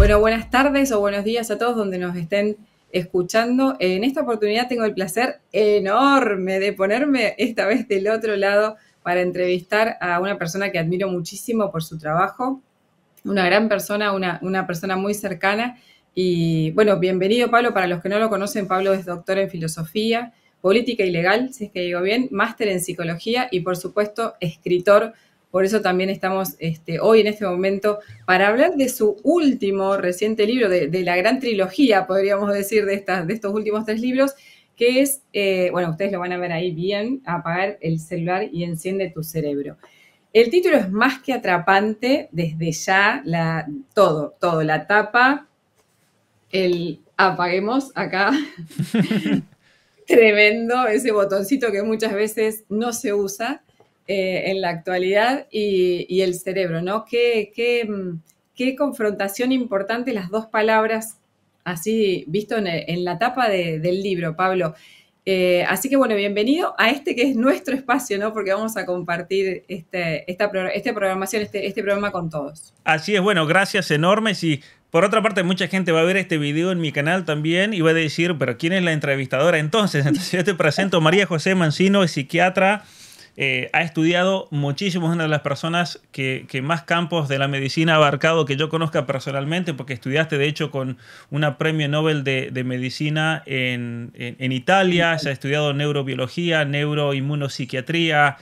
Bueno, buenas tardes o buenos días a todos donde nos estén escuchando. En esta oportunidad tengo el placer enorme de ponerme esta vez del otro lado para entrevistar a una persona que admiro muchísimo por su trabajo, una gran persona, una persona muy cercana. Y bueno, bienvenido Pablo. Para los que no lo conocen, Pablo es doctor en filosofía, política y legal, si es que digo bien, máster en psicología y por supuesto escritor. Por eso también estamos hoy en este momento para hablar de su último reciente libro, de la gran trilogía, podríamos decir, de estos últimos 3 libros, que es, bueno, ustedes lo van a ver ahí bien, Apagar el celular y enciende tu cerebro. El título es más que atrapante desde ya, todo, la tapa, el apaguemos acá, tremendo, ese botoncito que muchas veces no se usa en la actualidad y el cerebro, ¿no? Qué confrontación importante las dos palabras, así visto en la tapa del libro, Pablo. Así que bueno, bienvenido a este que es nuestro espacio, ¿no? Porque vamos a compartir esta programación, este programa con todos. Así es, bueno, gracias enormes. Y por otra parte, mucha gente va a ver este video en mi canal también y va a decir, pero ¿quién es la entrevistadora entonces? Entonces yo te presento, María José Mancino, es psiquiatra, ha estudiado muchísimo, es una de las personas que más campos de la medicina ha abarcado que yo conozca personalmente, porque estudiaste de hecho con una premio Nobel de medicina en Italia, se ha estudiado neurobiología, neuroinmunopsiquiatría,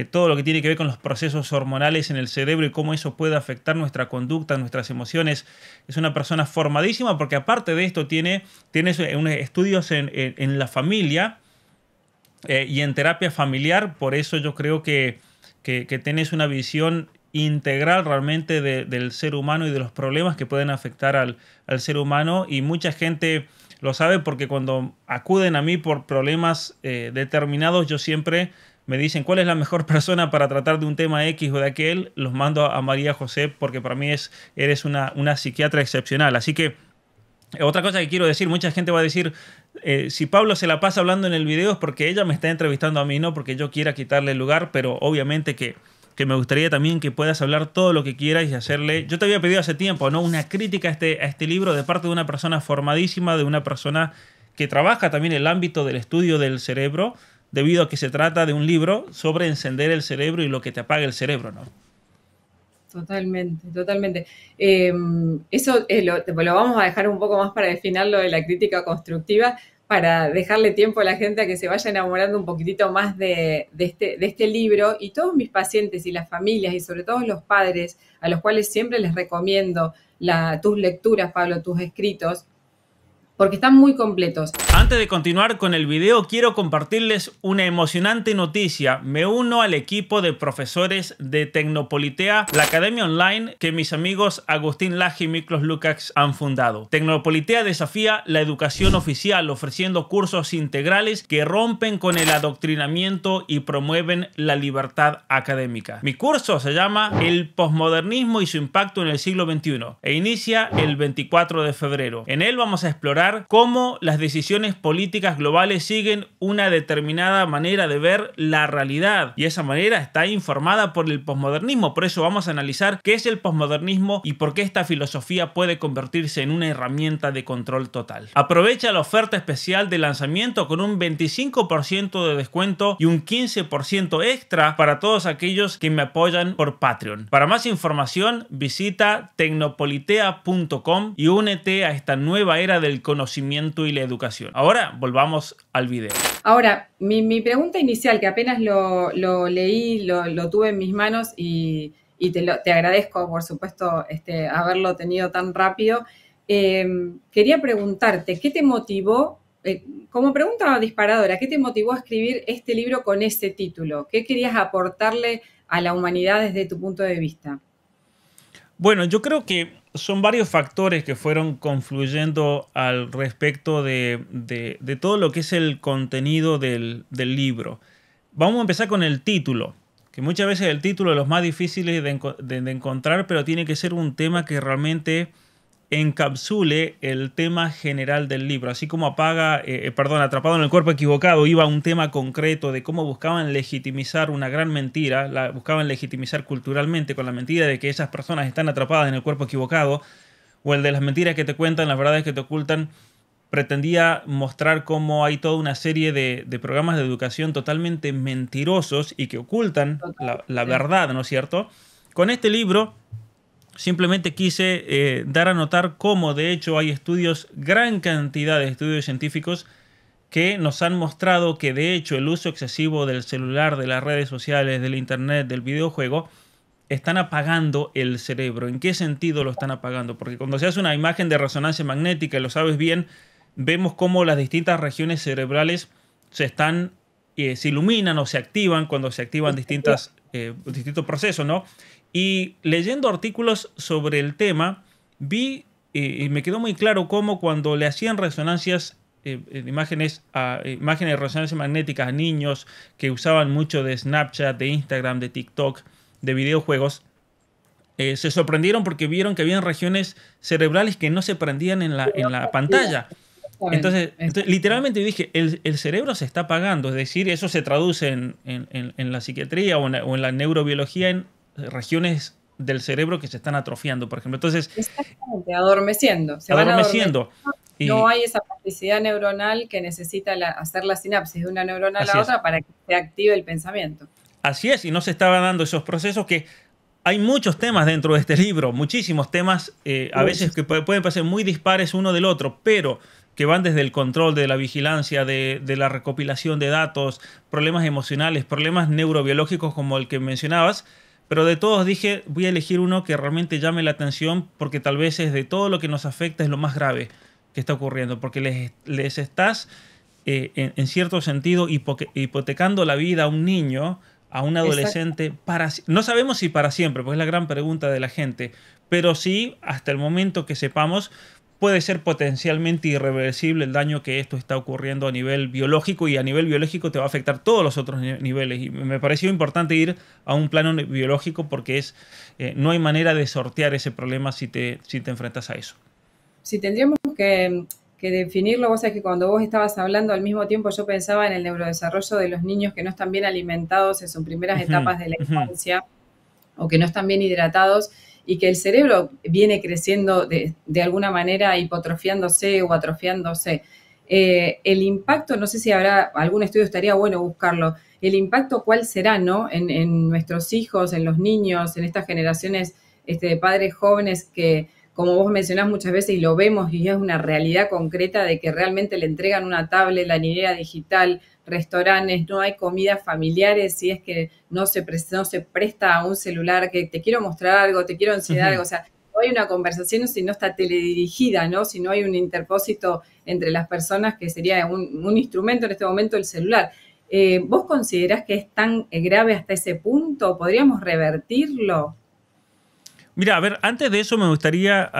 todo lo que tiene que ver con los procesos hormonales en el cerebro y cómo eso puede afectar nuestra conducta, nuestras emociones. Es una persona formadísima porque aparte de esto tiene estudios en la familia y en terapia familiar. Por eso yo creo que tenés una visión integral realmente del ser humano y de los problemas que pueden afectar al ser humano. Y mucha gente lo sabe porque cuando acuden a mí por problemas determinados, yo siempre me dicen cuál es la mejor persona para tratar de un tema X o de aquel, los mando a María José porque para mí eres una psiquiatra excepcional. Así que otra cosa que quiero decir, mucha gente va a decir, si Pablo se la pasa hablando en el video es porque ella me está entrevistando a mí, no porque yo quiera quitarle el lugar, pero obviamente que me gustaría también que puedas hablar todo lo que quieras y hacerle... Yo te había pedido hace tiempo, ¿no? Una crítica a este libro de parte de una persona formadísima, de una persona que trabaja también en el ámbito del estudio del cerebro, debido a que se trata de un libro sobre encender el cerebro y lo que te apaga el cerebro, ¿no? Totalmente, totalmente. Eso lo vamos a dejar un poco más para definir lo de la crítica constructiva, para dejarle tiempo a la gente a que se vaya enamorando un poquitito más de este libro. Y todos mis pacientes y las familias, y sobre todo los padres, a los cuales siempre les recomiendo tus lecturas, Pablo, tus escritos, porque están muy completos. Antes de continuar con el video, quiero compartirles una emocionante noticia. Me uno al equipo de profesores de Tecnopolitea, la academia online que mis amigos Agustín Laje y Miklos Lukács han fundado. Tecnopolitea desafía la educación oficial, ofreciendo cursos integrales que rompen con el adoctrinamiento y promueven la libertad académica. Mi curso se llama El posmodernismo y su impacto en el siglo XXI e inicia el 24 de febrero. En él vamos a explorar cómo las decisiones políticas globales siguen una determinada manera de ver la realidad, y esa manera está informada por el posmodernismo. Por eso vamos a analizar qué es el posmodernismo y por qué esta filosofía puede convertirse en una herramienta de control total. Aprovecha la oferta especial de lanzamiento con un 25% de descuento y un 15% extra para todos aquellos que me apoyan por Patreon. Para más información visita tecnopolitea.com y únete a esta nueva era del conocimiento y la educación. Ahora volvamos al video. Ahora, mi pregunta inicial, que apenas lo leí, lo tuve en mis manos y te agradezco, por supuesto, haberlo tenido tan rápido. Quería preguntarte, ¿qué te motivó, como pregunta disparadora, qué te motivó a escribir este libro con ese título? ¿Qué querías aportarle a la humanidad desde tu punto de vista? Bueno, yo creo que son varios factores que fueron confluyendo al respecto de todo lo que es el contenido del libro. Vamos a empezar con el título, que muchas veces el título es los más difíciles de encontrar, pero tiene que ser un tema que realmente encapsule el tema general del libro. Así como Atrapado en el cuerpo equivocado iba a un tema concreto de cómo buscaban legitimizar una gran mentira, la buscaban legitimizar culturalmente con la mentira de que esas personas están atrapadas en el cuerpo equivocado. o el de las mentiras que te cuentan, las verdades que te ocultan, pretendía mostrar cómo hay toda una serie de programas de educación totalmente mentirosos y que ocultan la Sí. verdad, ¿no es cierto? Con este libro simplemente quise dar a notar cómo de hecho hay estudios, gran cantidad de estudios científicos que nos han mostrado que de hecho el uso excesivo del celular, de las redes sociales, del internet, del videojuego, están apagando el cerebro. ¿En qué sentido lo están apagando? Porque cuando se hace una imagen de resonancia magnética, y lo sabes bien, vemos cómo las distintas regiones cerebrales se iluminan o se activan cuando se activan distintos procesos, ¿no? Y leyendo artículos sobre el tema, vi y me quedó muy claro cómo cuando le hacían resonancias, imágenes de resonancia magnética a niños que usaban mucho de Snapchat, de Instagram, de TikTok, de videojuegos, se sorprendieron porque vieron que habían regiones cerebrales que no se prendían en la pantalla. Entonces, literalmente dije, el cerebro se está apagando, es decir, eso se traduce en la psiquiatría o en la neurobiología en regiones del cerebro que se están atrofiando, por ejemplo. Entonces, exactamente, adormeciendo. Se van adormeciendo. adormeciendo. No Y hay esa plasticidad neuronal que necesita hacer la sinapsis de una neurona a así la es. otra para que se active el pensamiento. Así es, y no se estaban dando esos procesos que hay muchos temas dentro de este libro, muchísimos temas, a veces que pueden parecer muy dispares uno del otro, pero que van desde el control de la vigilancia, de la recopilación de datos, problemas emocionales, problemas neurobiológicos como el que mencionabas, pero de todos dije, voy a elegir uno que realmente llame la atención porque tal vez es de todo lo que nos afecta es lo más grave que está ocurriendo, porque les estás, en cierto sentido, hipotecando la vida a un niño, a un Exacto. adolescente, no sabemos si para siempre, porque es la gran pregunta de la gente, pero sí, hasta el momento que sepamos, puede ser potencialmente irreversible el daño que esto está ocurriendo a nivel biológico, y a nivel biológico te va a afectar todos los otros niveles. Y me pareció importante ir a un plano biológico porque no hay manera de sortear ese problema si te enfrentas a eso. Si tendríamos que definirlo, vos sabés que cuando vos estabas hablando al mismo tiempo yo pensaba en el neurodesarrollo de los niños que no están bien alimentados en sus primeras Ujú, etapas de la ujú. infancia o que no están bien hidratados y que el cerebro viene creciendo de alguna manera hipotrofiándose o atrofiándose. El impacto, no sé si habrá algún estudio, estaría bueno buscarlo, el impacto cuál será, ¿no? En nuestros hijos, en los niños, en estas generaciones de padres jóvenes que, como vos mencionás muchas veces y lo vemos y es una realidad concreta de que realmente le entregan una tablet, la niñera digital, restaurantes, no hay comidas familiares si es que no se presta a un celular que te quiero mostrar algo, te quiero enseñar Ujú. algo, o sea, no hay una conversación si no está teledirigida, ¿no? Si no hay un interpósito entre las personas que sería un instrumento en este momento el celular. ¿Vos considerás que es tan grave hasta ese punto? ¿Podríamos revertirlo? Mira, a ver, antes de eso me gustaría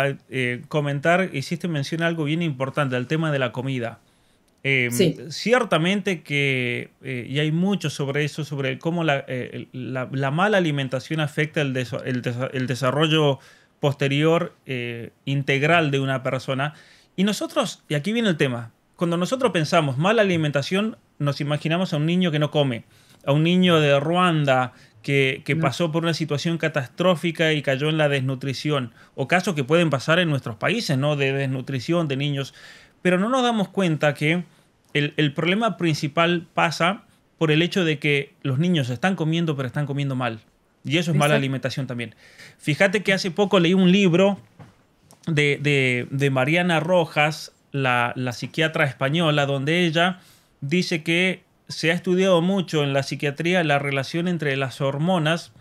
comentar, hiciste mención a algo bien importante, al tema de la comida. Sí, Ciertamente que, y hay mucho sobre eso, sobre cómo la mala alimentación afecta el desarrollo posterior integral de una persona. Y nosotros, y aquí viene el tema, cuando nosotros pensamos mala alimentación, nos imaginamos a un niño que no come, a un niño de Ruanda que no, pasó por una situación catastrófica y cayó en la desnutrición, o casos que pueden pasar en nuestros países, ¿no? De desnutrición de niños, pero no nos damos cuenta que el problema principal pasa por el hecho de que los niños están comiendo, pero están comiendo mal. Y eso es mala exacto. alimentación también. Fíjate que hace poco leí un libro de Mariana Rojas, la psiquiatra española, donde ella dice que se ha estudiado mucho en la psiquiatría la relación entre las hormonas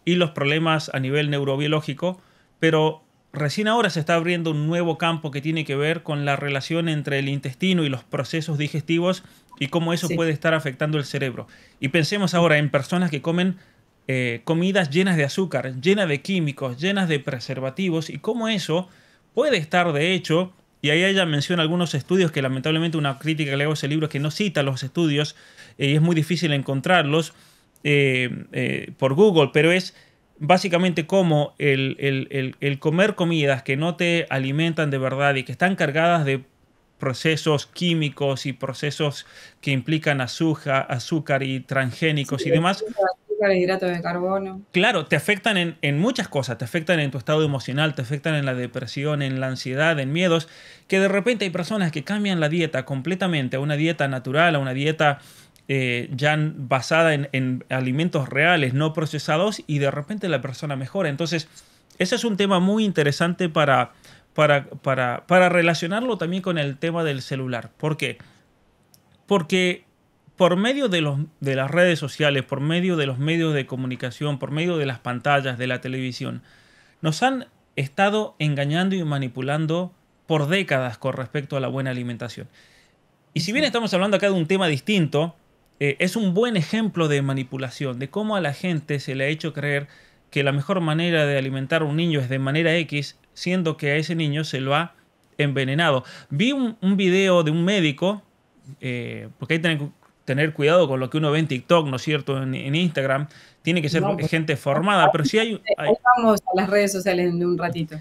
y los problemas a nivel neurobiológico, pero recién ahora se está abriendo un nuevo campo que tiene que ver con la relación entre el intestino y los procesos digestivos y cómo eso Sí. puede estar afectando el cerebro. Y pensemos ahora en personas que comen comidas llenas de azúcar, llenas de químicos, llenas de preservativos, y cómo eso puede estar de hecho, y ahí ella menciona algunos estudios que lamentablemente una crítica que le hago a ese libro es que no cita los estudios y es muy difícil encontrarlos por Google, pero es básicamente como el comer comidas que no te alimentan de verdad y que están cargadas de procesos químicos y procesos que implican azúcar y Sí, transgénicos y demás, azúcares, hidratos de carbono. Claro, te afectan en muchas cosas, te afectan en tu estado emocional, te afectan en la depresión, en la ansiedad, en miedos, que de repente hay personas que cambian la dieta completamente a una dieta natural, a una dieta ya basada en alimentos reales, no procesados, y de repente la persona mejora. Entonces, ese es un tema muy interesante para relacionarlo también con el tema del celular. ¿Por qué? Porque por medio de las redes sociales, por medio de los medios de comunicación, por medio de las pantallas, de la televisión, nos han estado engañando y manipulando por décadas con respecto a la buena alimentación. Y si bien estamos hablando acá de un tema distinto, es un buen ejemplo de manipulación, de cómo a la gente se le ha hecho creer que la mejor manera de alimentar a un niño es de manera X, siendo que a ese niño se lo ha envenenado. Vi un video de un médico, porque hay que tener cuidado con lo que uno ve en TikTok, ¿no es cierto? En Instagram, tiene que ser No, pues, gente formada, pero sí ahí vamos a las redes sociales en un ratito.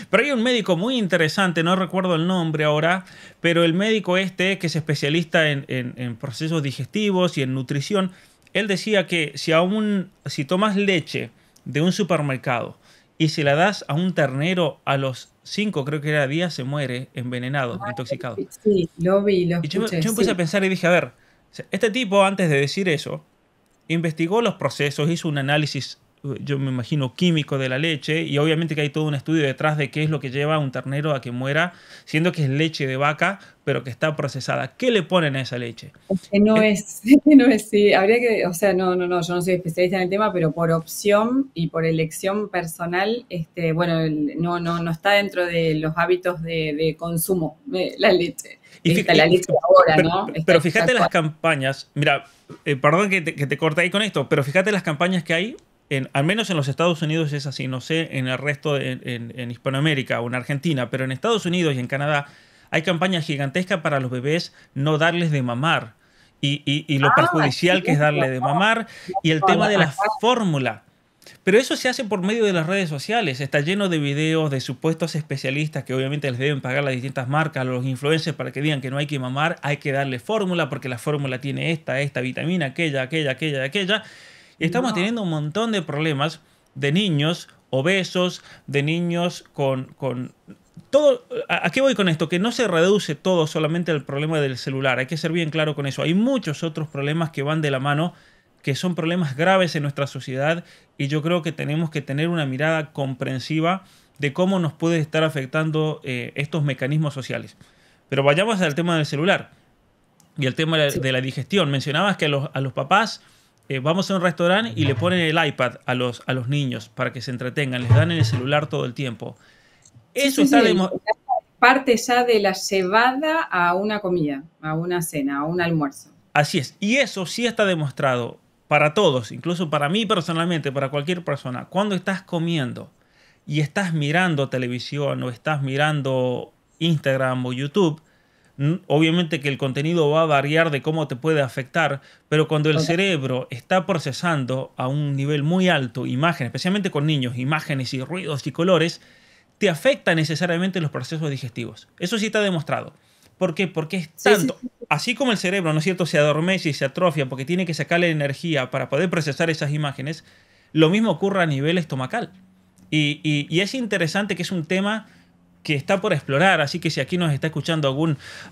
pero hay un médico muy interesante, no recuerdo el nombre ahora, pero el médico que es especialista en procesos digestivos y en nutrición, él decía que si tomas leche de un supermercado y se la das a un ternero a los 5, creo que era días, se muere envenenado, intoxicado. Sí, lo vi, lo Y yo escuché, empecé sí. a pensar y dije, a ver, este tipo antes de decir eso, investigó los procesos, hizo un análisis, yo me imagino, químico de la leche, y obviamente que hay todo un estudio detrás de qué es lo que lleva a un ternero a que muera, siendo que es leche de vaca, pero que está procesada. ¿Qué le ponen a esa leche? Que no Eh, es, que no es, sí, habría que, o sea, yo no soy especialista en el tema, pero por opción y por elección personal, bueno, no está dentro de los hábitos de consumo de la leche. y fí- La leche ahora, pero, ¿no? pero Está fíjate las actual. campañas, mira, perdón que te corte ahí con esto, pero fíjate las campañas que hay, al menos en los Estados Unidos es así, no sé, en el resto, en Hispanoamérica o en Argentina, pero en Estados Unidos y en Canadá hay campañas gigantescas para los bebés no darles de mamar. Y lo Ah, perjudicial que es darle de mamar y el tema de la acá, fórmula. Pero eso se hace por medio de las redes sociales. Está lleno de videos de supuestos especialistas que obviamente les deben pagar las distintas marcas, a los influencers, para que digan que no hay que mamar, hay que darle fórmula porque la fórmula tiene esta vitamina, aquella. Y estamos no, teniendo un montón de problemas de niños obesos, de niños con todo. ¿A qué voy con esto? Que no se reduce todo solamente al problema del celular. Hay que ser bien claro con eso. Hay muchos otros problemas que van de la mano, que son problemas graves en nuestra sociedad, y yo creo que tenemos que tener una mirada comprensiva de cómo nos puede estar afectando estos mecanismos sociales. Pero vayamos al tema del celular y el tema sí, de la digestión. Mencionabas que a los papás vamos a un restaurante y le ponen el iPad a los niños para que se entretengan, les dan el celular todo el tiempo. sí, Eso sí, está sí, demostrado. parte ya de la llevada a una comida, a una cena, a un almuerzo. Así es, y eso sí está demostrado para todos, incluso para mí personalmente, para cualquier persona. Cuando estás comiendo y estás mirando televisión o estás mirando Instagram o YouTube, obviamente que el contenido va a variar de cómo te puede afectar, pero cuando el Total. cerebro está procesando a un nivel muy alto imágenes, especialmente con niños, imágenes y ruidos y colores, te afecta necesariamente los procesos digestivos. Eso sí está demostrado. ¿Por qué? Porque es Sí, sí, tanto, así como el cerebro, ¿no es cierto?, se adormece y se atrofia porque tiene que sacarle energía para poder procesar esas imágenes, lo mismo ocurre a nivel estomacal. Y es interesante que es un tema que está por explorar, así que si aquí nos está escuchando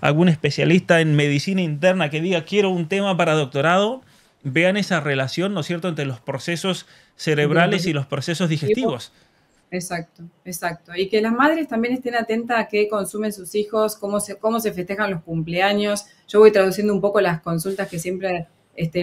algún especialista en medicina interna que diga quiero un tema para doctorado, vean esa relación, ¿no es cierto?, entre los procesos de los cerebrales y los procesos dispositivos. digestivos. Exacto, exacto. Y que las madres también estén atentas a qué consumen sus hijos, cómo se festejan los cumpleaños. Yo voy traduciendo un poco las consultas que siempre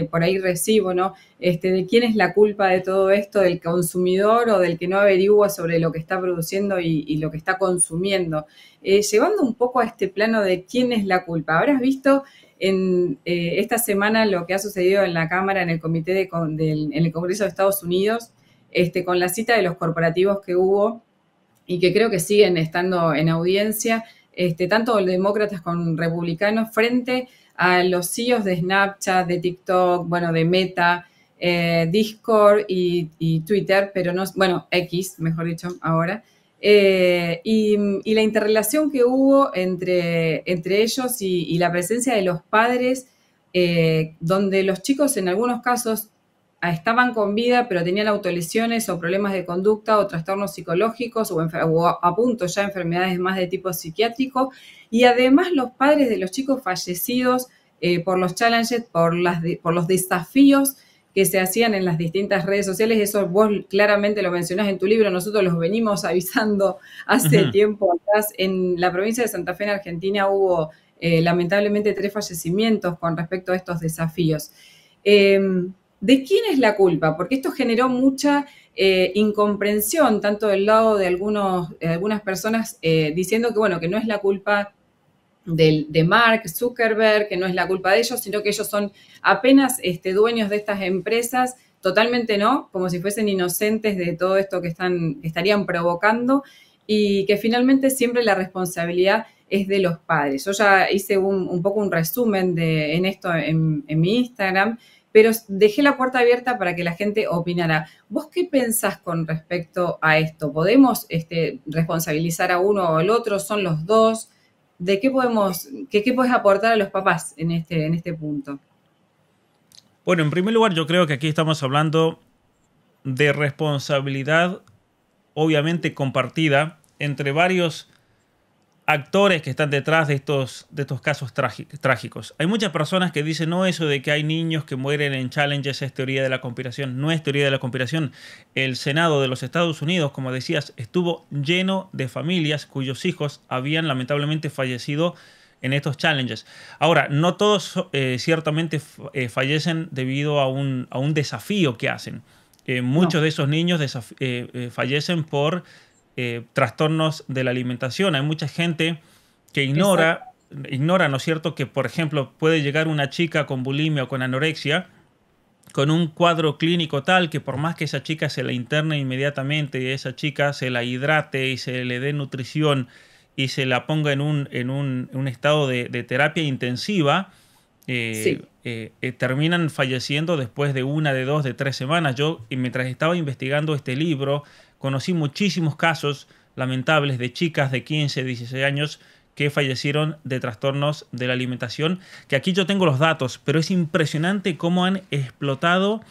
por ahí recibo, ¿no? De quién es la culpa de todo esto, del consumidor o del que no averigua sobre lo que está produciendo y lo que está consumiendo. Llevando un poco a este plano de quién es la culpa. Habrás visto en esta semana lo que ha sucedido en la Cámara, en el Comité en el Congreso de Estados Unidos, con la cita de los corporativos que hubo y que creo que siguen estando en audiencia, tanto demócratas como republicanos, frente a los CEOs de Snapchat, de TikTok, bueno, de Meta, Discord y Twitter, pero no, bueno, X, mejor dicho, ahora. Y la interrelación que hubo entre ellos y la presencia de los padres, donde los chicos en algunos casos estaban con vida, pero tenían autolesiones o problemas de conducta o trastornos psicológicos o a punto ya enfermedades más de tipo psiquiátrico. Y además los padres de los chicos fallecidos por los challenges, por los desafíos que se hacían en las distintas redes sociales. Eso vos claramente lo mencionás en tu libro, nosotros los venimos avisando hace tiempo atrás. En la provincia de Santa Fe, en Argentina, hubo lamentablemente 3 fallecimientos con respecto a estos desafíos. ¿De quién es la culpa? Porque esto generó mucha incomprensión, tanto del lado de algunas personas diciendo que, bueno, que no es la culpa de Mark Zuckerberg, que no es la culpa de ellos, sino que ellos son apenas dueños de estas empresas, totalmente no, como si fuesen inocentes de todo esto que estarían provocando, y que finalmente siempre la responsabilidad es de los padres. Yo ya hice un poco un resumen en esto en mi Instagram, pero dejé la puerta abierta para que la gente opinara. ¿Vos qué pensás con respecto a esto? ¿Podemos responsabilizar a uno o al otro? ¿Son los dos? ¿De qué puedes aportar a los papás en este punto? Bueno, en primer lugar, yo creo que aquí estamos hablando de responsabilidad, obviamente compartida, entre varios actores que están detrás de estos casos trágicos. Hay muchas personas que dicen, no, eso de que hay niños que mueren en challenges es teoría de la conspiración. No es teoría de la conspiración. El Senado de los Estados Unidos, como decías, estuvo lleno de familias cuyos hijos habían lamentablemente fallecido en estos challenges. Ahora, no todos ciertamente fallecen debido a un desafío que hacen. Muchos de esos niños fallecen por trastornos de la alimentación. Hay mucha gente que ignora, ¿no es cierto?, que, por ejemplo, puede llegar una chica con bulimia o con anorexia con un cuadro clínico tal que por más que esa chica se la interne inmediatamente y esa chica se la hidrate y se le dé nutrición y se la ponga en un estado de terapia intensiva, terminan falleciendo después de 1, de 2, de 3 semanas. Yo, mientras estaba investigando este libro, conocí muchísimos casos lamentables de chicas de 15, 16 años que fallecieron de trastornos de la alimentación, que aquí yo tengo los datos, pero es impresionante cómo han explotado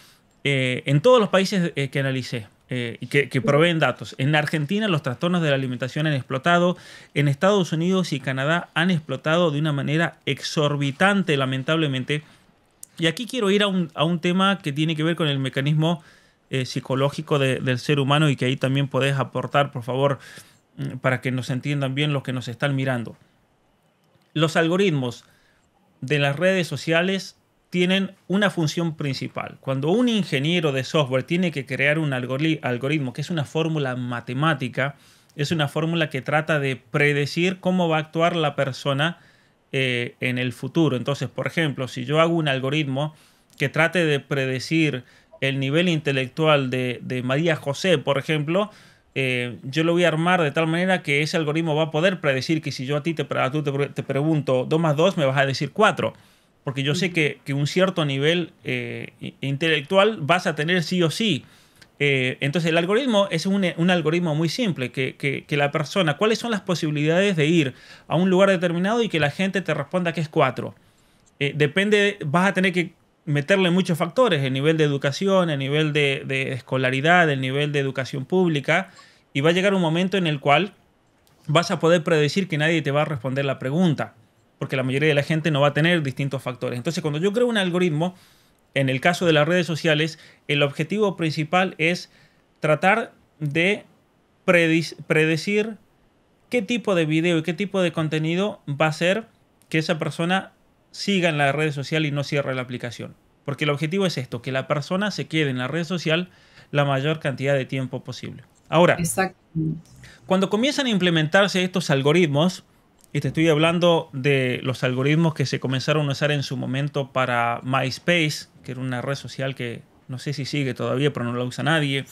en todos los países que analicé y que proveen datos. En Argentina los trastornos de la alimentación han explotado, en Estados Unidos y Canadá han explotado de una manera exorbitante, lamentablemente. Y aquí quiero ir a un tema que tiene que ver con el mecanismo psicológico del ser humano y que ahí también podés aportar, por favor, para que nos entiendan bien los que nos están mirando. Los algoritmos de las redes sociales tienen una función principal. Cuando un ingeniero de software tiene que crear un algoritmo, que es una fórmula matemática, es una fórmula que trata de predecir cómo va a actuar la persona en el futuro. Entonces, por ejemplo, si yo hago un algoritmo que trate de predecir el nivel intelectual de María José, por ejemplo, yo lo voy a armar de tal manera que ese algoritmo va a poder predecir que si yo a ti te pregunto 2 más 2, me vas a decir 4. Porque yo sé que un cierto nivel intelectual vas a tener sí o sí. Entonces el algoritmo es un algoritmo muy simple, que la persona, ¿cuáles son las posibilidades de ir a un lugar determinado y que la gente te responda que es 4? Depende, vas a tener que meterle muchos factores, el nivel de educación, el nivel de escolaridad, el nivel de educación pública, y va a llegar un momento en el cual vas a poder predecir que nadie te va a responder la pregunta, porque la mayoría de la gente no va a tener distintos factores. Entonces, cuando yo creo un algoritmo, en el caso de las redes sociales, el objetivo principal es tratar de predecir qué tipo de video y qué tipo de contenido va a hacer que esa persona siga en la red social y no cierre la aplicación. Porque el objetivo es esto, que la persona se quede en la red social la mayor cantidad de tiempo posible. Ahora, cuando comienzan a implementarse estos algoritmos, y te estoy hablando de los algoritmos que se comenzaron a usar en su momento para MySpace, que era una red social que no sé si sigue todavía, pero no la usa nadie,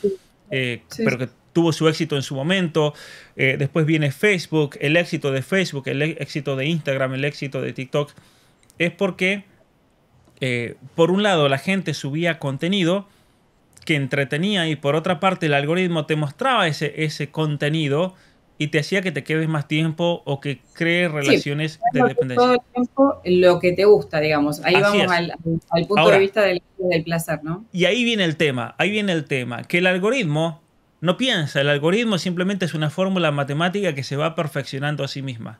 pero que tuvo su éxito en su momento. Después viene Facebook, el éxito de Facebook, el éxito de Instagram, el éxito de TikTok. Es porque, por un lado, la gente subía contenido que entretenía y por otra parte el algoritmo te mostraba ese contenido y te hacía que te quedes más tiempo o que crees relaciones de dependencia. Todo el tiempo lo que te gusta, digamos. Ahí así vamos al punto de vista del del placer, ¿no? Y ahí viene el tema, que el algoritmo no piensa, el algoritmo simplemente es una fórmula matemática que se va perfeccionando a sí misma.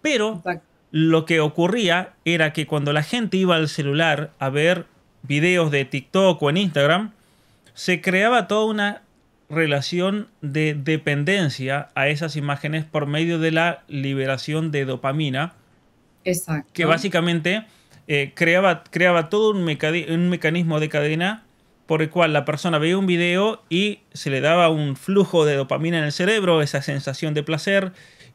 Pero Exacto. lo que ocurría era que cuando la gente iba al celular a ver videos de TikTok o en Instagram, se creaba toda una relación de dependencia a esas imágenes por medio de la liberación de dopamina, que Exacto. básicamente creaba todo un mecanismo de cadena por el cual la persona veía un video y se le daba un flujo de dopamina en el cerebro, esa sensación de placer,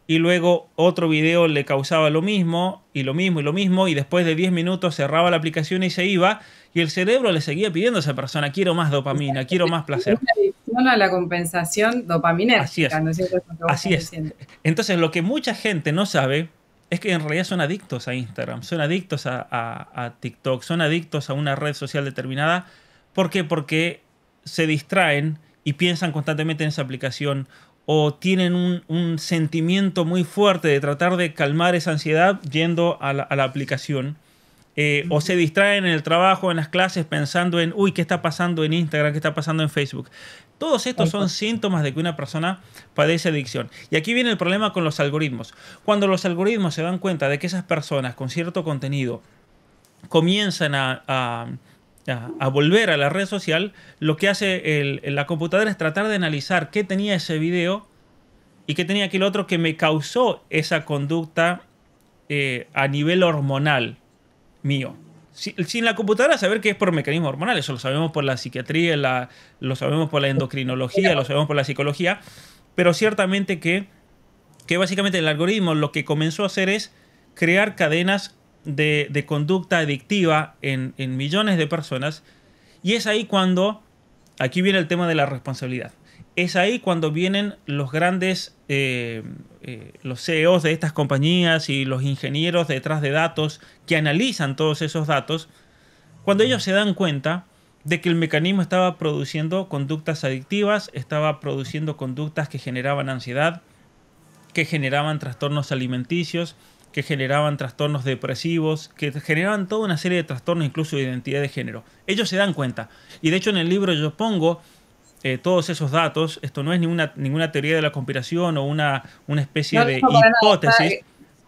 y luego otro video le causaba lo mismo, y lo mismo, y lo mismo, y después de 10 minutos cerraba la aplicación y se iba, y el cerebro le seguía pidiendo a esa persona, quiero más dopamina, quiero más placer. Una adicción a la compensación Así dopaminérgica, es, ¿no es cierto? Eso que vos así estás es. diciendo. Entonces lo que mucha gente no sabe es que en realidad son adictos a Instagram, son adictos a TikTok, son adictos a una red social determinada. ¿Por qué? Porque se distraen y piensan constantemente en esa aplicación o tienen un sentimiento muy fuerte de tratar de calmar esa ansiedad yendo a la aplicación. O se distraen en el trabajo, en las clases, pensando en, uy, ¿qué está pasando en Instagram? ¿Qué está pasando en Facebook? Todos estos Tal son cual. síntomas de que una persona padece adicción. Y aquí viene el problema con los algoritmos. Cuando los algoritmos se dan cuenta de que esas personas con cierto contenido comienzan a volver a la red social, lo que hace la computadora es tratar de analizar qué tenía ese video y qué tenía aquel otro que me causó esa conducta a nivel hormonal mío. Sin la computadora saber que es por mecanismos hormonales, eso lo sabemos por la psiquiatría, lo sabemos por la endocrinología, lo sabemos por la psicología, pero ciertamente que básicamente el algoritmo lo que comenzó a hacer es crear cadenas de conducta adictiva en millones de personas, y es ahí cuando, aquí viene el tema de la responsabilidad, es ahí cuando vienen los grandes, los CEOs de estas compañías y los ingenieros detrás de datos que analizan todos esos datos, cuando ellos se dan cuenta de que el mecanismo estaba produciendo conductas adictivas, estaba produciendo conductas que generaban ansiedad, que generaban trastornos alimenticios, que generaban trastornos depresivos, que generaban toda una serie de trastornos, incluso de identidad de género. Ellos se dan cuenta. Y de hecho en el libro yo pongo todos esos datos. Esto no es ninguna teoría de la conspiración o una especie No, de no, para nada. hipótesis.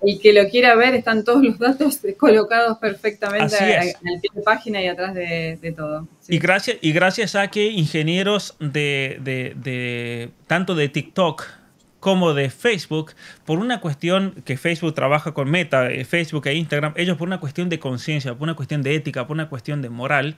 El que lo quiera ver, están todos los datos colocados perfectamente Así es. al pie de página y atrás de todo. Sí. Y gracias a que ingenieros tanto de TikTok como de Facebook, por una cuestión que Facebook trabaja con Meta, Facebook e Instagram, ellos por una cuestión de conciencia, por una cuestión de ética, por una cuestión de moral,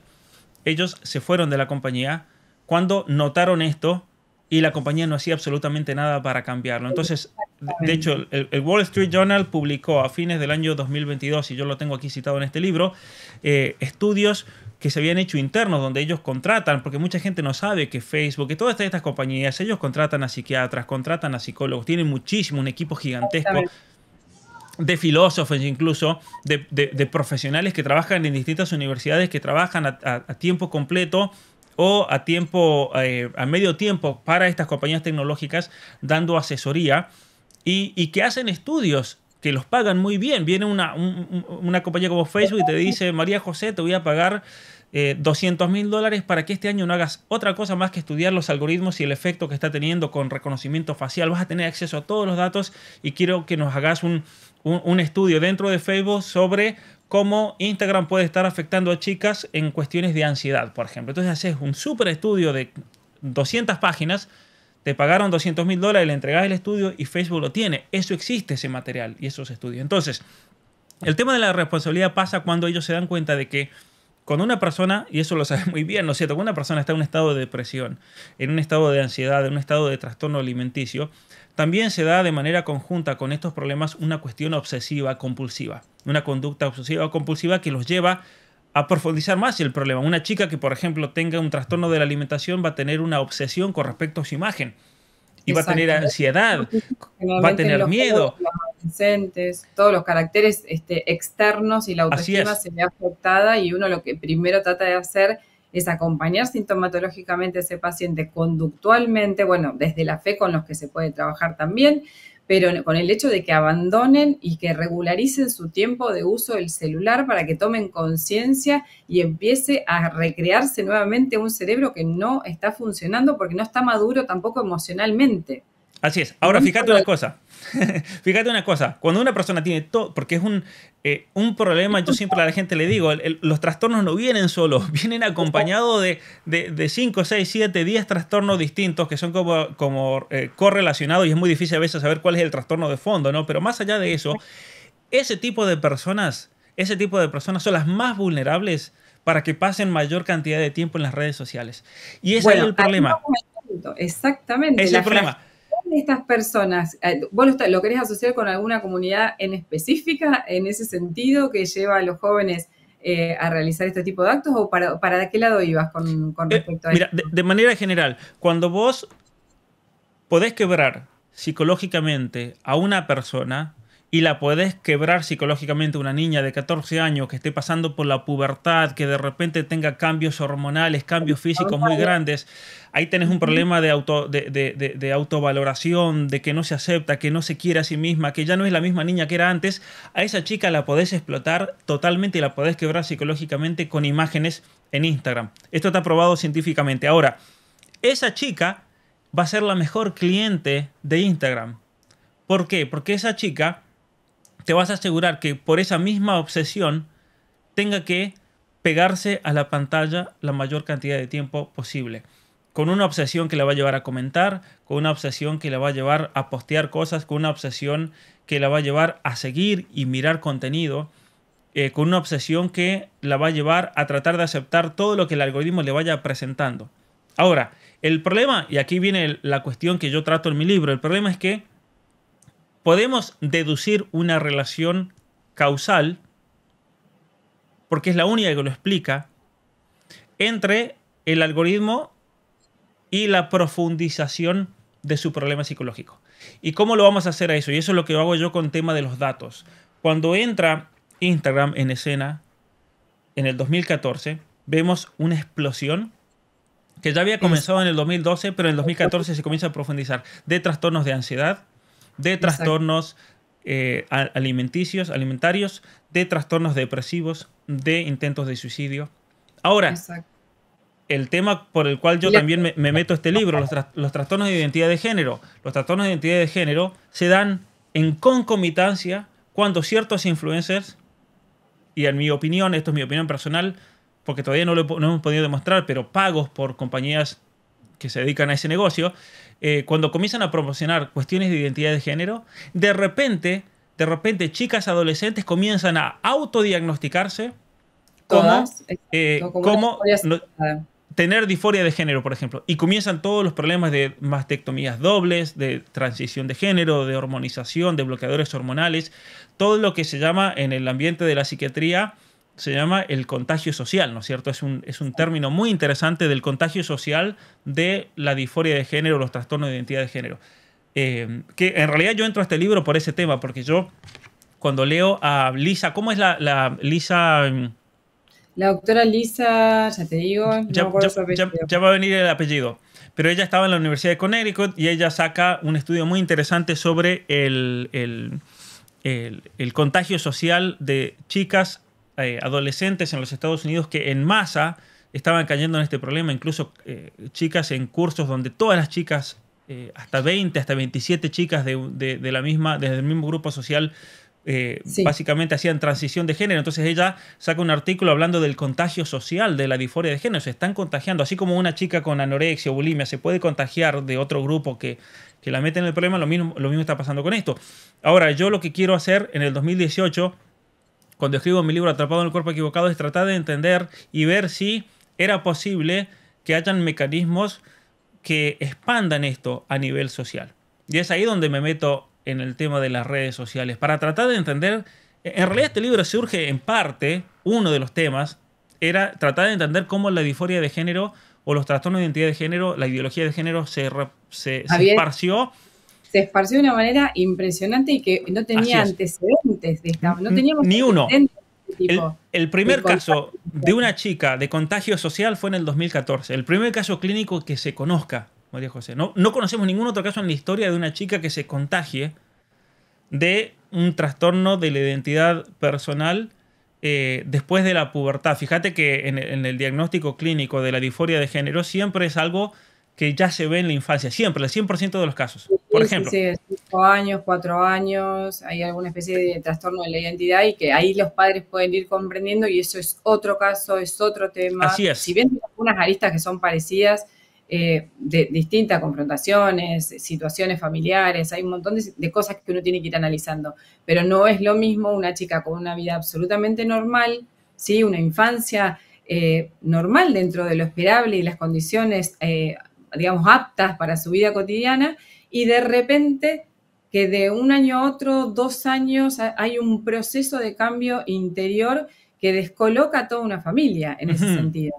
ellos se fueron de la compañía cuando notaron esto y la compañía no hacía absolutamente nada para cambiarlo. Entonces, de hecho, el Wall Street Journal publicó a fines del año 2022, y yo lo tengo aquí citado en este libro, estudios que se habían hecho internos, donde ellos contratan, porque mucha gente no sabe que Facebook, que todas estas compañías, ellos contratan a psiquiatras, contratan a psicólogos, tienen muchísimo, un equipo gigantesco de filósofos, incluso de profesionales que trabajan en distintas universidades, que trabajan a tiempo completo o a medio tiempo para estas compañías tecnológicas, dando asesoría y que hacen estudios que los pagan muy bien. Viene una compañía como Facebook y te dice, María José, te voy a pagar $200,000 para que este año no hagas otra cosa más que estudiar los algoritmos y el efecto que está teniendo con reconocimiento facial. Vas a tener acceso a todos los datos y quiero que nos hagas un estudio dentro de Facebook sobre cómo Instagram puede estar afectando a chicas en cuestiones de ansiedad, por ejemplo. Entonces haces un súper estudio de 200 páginas, te pagaron $200,000, le entregas el estudio y Facebook lo tiene. Eso existe, ese material y esos estudios. Entonces, el tema de la responsabilidad pasa cuando ellos se dan cuenta de que cuando una persona, y eso lo sabe muy bien, ¿no es cierto? Cuando una persona está en un estado de depresión, en un estado de ansiedad, en un estado de trastorno alimenticio, también se da de manera conjunta con estos problemas una cuestión obsesiva compulsiva, una conducta obsesiva compulsiva que los lleva a profundizar más el problema. Una chica que, por ejemplo, tenga un trastorno de la alimentación va a tener una obsesión con respecto a su imagen y va a tener Exacto. ansiedad, va a Generalmente tener miedo. los adolescentes, todos los caracteres externos y la Así autoestima es. se ve afectada y uno lo que primero trata de hacer es acompañar sintomatológicamente a ese paciente conductualmente, bueno, desde la fe con los que se puede trabajar también, pero con el hecho de que abandonen y que regularicen su tiempo de uso del celular para que tomen conciencia y empiece a recrearse nuevamente un cerebro que no está funcionando porque no está maduro tampoco emocionalmente. Así es. Ahora, fíjate una cosa. Fíjate una cosa. Cuando una persona tiene todo, porque es un problema, yo siempre a la gente le digo, los trastornos no vienen solos, vienen acompañados de 5, 6, 7, 10 trastornos distintos que son como correlacionados y es muy difícil a veces saber cuál es el trastorno de fondo, ¿no? Pero más allá de eso, ese tipo de personas son las más vulnerables para que pasen mayor cantidad de tiempo en las redes sociales. Y ese es el problema. Exactamente. Es el problema. De estas personas, ¿vos lo querés asociar con alguna comunidad en específica en ese sentido que lleva a los jóvenes a realizar este tipo de actos o para qué lado ibas con respecto a mira, esto? de manera general, cuando vos podés quebrar psicológicamente a una persona y la podés quebrar psicológicamente a una niña de 14 años que esté pasando por la pubertad, que de repente tenga cambios hormonales, cambios físicos muy grandes, ahí tenés un problema de autovaloración, de que no se acepta, que no se quiere a sí misma, que ya no es la misma niña que era antes. A esa chica la podés explotar totalmente y la podés quebrar psicológicamente con imágenes en Instagram. Esto está probado científicamente. Ahora, esa chica va a ser la mejor cliente de Instagram. ¿Por qué? Porque esa chica te vas a asegurar que por esa misma obsesión tenga que pegarse a la pantalla la mayor cantidad de tiempo posible. Con una obsesión que la va a llevar a comentar, con una obsesión que la va a llevar a postear cosas, con una obsesión que la va a llevar a seguir y mirar contenido, con una obsesión que la va a llevar a tratar de aceptar todo lo que el algoritmo le vaya presentando. Ahora, el problema, y aquí viene la cuestión que yo trato en mi libro, el problema es que podemos deducir una relación causal, porque es la única que lo explica, entre el algoritmo y la profundización de su problema psicológico. ¿Y cómo lo vamos a hacer a eso? Y eso es lo que hago yo con el tema de los datos. Cuando entra Instagram en escena, en el 2014, vemos una explosión que ya había comenzado en el 2012, pero en el 2014 se comienza a profundizar de trastornos de ansiedad, de trastornos alimentarios, de trastornos depresivos, de intentos de suicidio. Ahora, el tema por el cual yo también me meto a este libro, los trastornos de identidad de género. Los trastornos de identidad de género se dan en concomitancia cuando ciertos influencers, y en mi opinión, esto es mi opinión personal, porque todavía no hemos podido demostrar, pero pagos por compañías que se dedican a ese negocio, cuando comienzan a promocionar cuestiones de identidad de género, de repente chicas adolescentes comienzan a autodiagnosticarse como tener disforia de género, por ejemplo, y comienzan todos los problemas de mastectomías dobles, de transición de género, de hormonización, de bloqueadores hormonales, todo lo que se llama en el ambiente de la psiquiatría se llama el contagio social, ¿no es cierto? Es un término muy interesante del contagio social de la disforia de género, los trastornos de identidad de género. Que en realidad yo entro a este libro por ese tema, porque yo cuando leo a Lisa, ¿cómo es la Lisa? La doctora Lisa, ya te digo, ya va a venir el apellido. Pero ella estaba en la Universidad de Connecticut y ella saca un estudio muy interesante sobre el contagio social de chicas adolescentes en los Estados Unidos que en masa estaban cayendo en este problema, incluso chicas en cursos donde todas las chicas, hasta 20, hasta 27 chicas desde el mismo grupo social, básicamente hacían transición de género. Entonces ella saca un artículo hablando del contagio social de la disforia de género. Se están contagiando, así como una chica con anorexia o bulimia se puede contagiar de otro grupo que la mete en el problema, lo mismo está pasando con esto. Ahora, yo lo que quiero hacer en el 2018, cuando escribo mi libro Atrapado en el cuerpo equivocado, es tratar de entender y ver si era posible que hayan mecanismos que expandan esto a nivel social. Y es ahí donde me meto en el tema de las redes sociales, para tratar de entender. En realidad este libro surge en parte, uno de los temas era tratar de entender cómo la disforia de género o los trastornos de identidad de género, la ideología de género se esparció. Se esparció de una manera impresionante y que no tenía antecedentes de esta. No teníamos ni uno. De el primer caso de una chica de contagio social fue en el 2014. El primer caso clínico que se conozca, María José. No conocemos ningún otro caso en la historia de una chica que se contagie de un trastorno de la identidad personal después de la pubertad. Fíjate que en el diagnóstico clínico de la disforia de género siempre es algo que ya se ve en la infancia, siempre, el 100% de los casos. Por Sí, ejemplo, sí, 5 años, 4 años, hay alguna especie de trastorno de la identidad y que ahí los padres pueden ir comprendiendo y eso es otro caso, es otro tema. así Si es. bien hay algunas aristas que son parecidas, de distintas confrontaciones, situaciones familiares, hay un montón de cosas que uno tiene que ir analizando, pero no es lo mismo una chica con una vida absolutamente normal, ¿sí? Una infancia normal dentro de lo esperable y las condiciones, digamos, aptas para su vida cotidiana, y de repente que de un año a otro, 2 años, hay un proceso de cambio interior que descoloca a toda una familia en ese Ujú. sentido.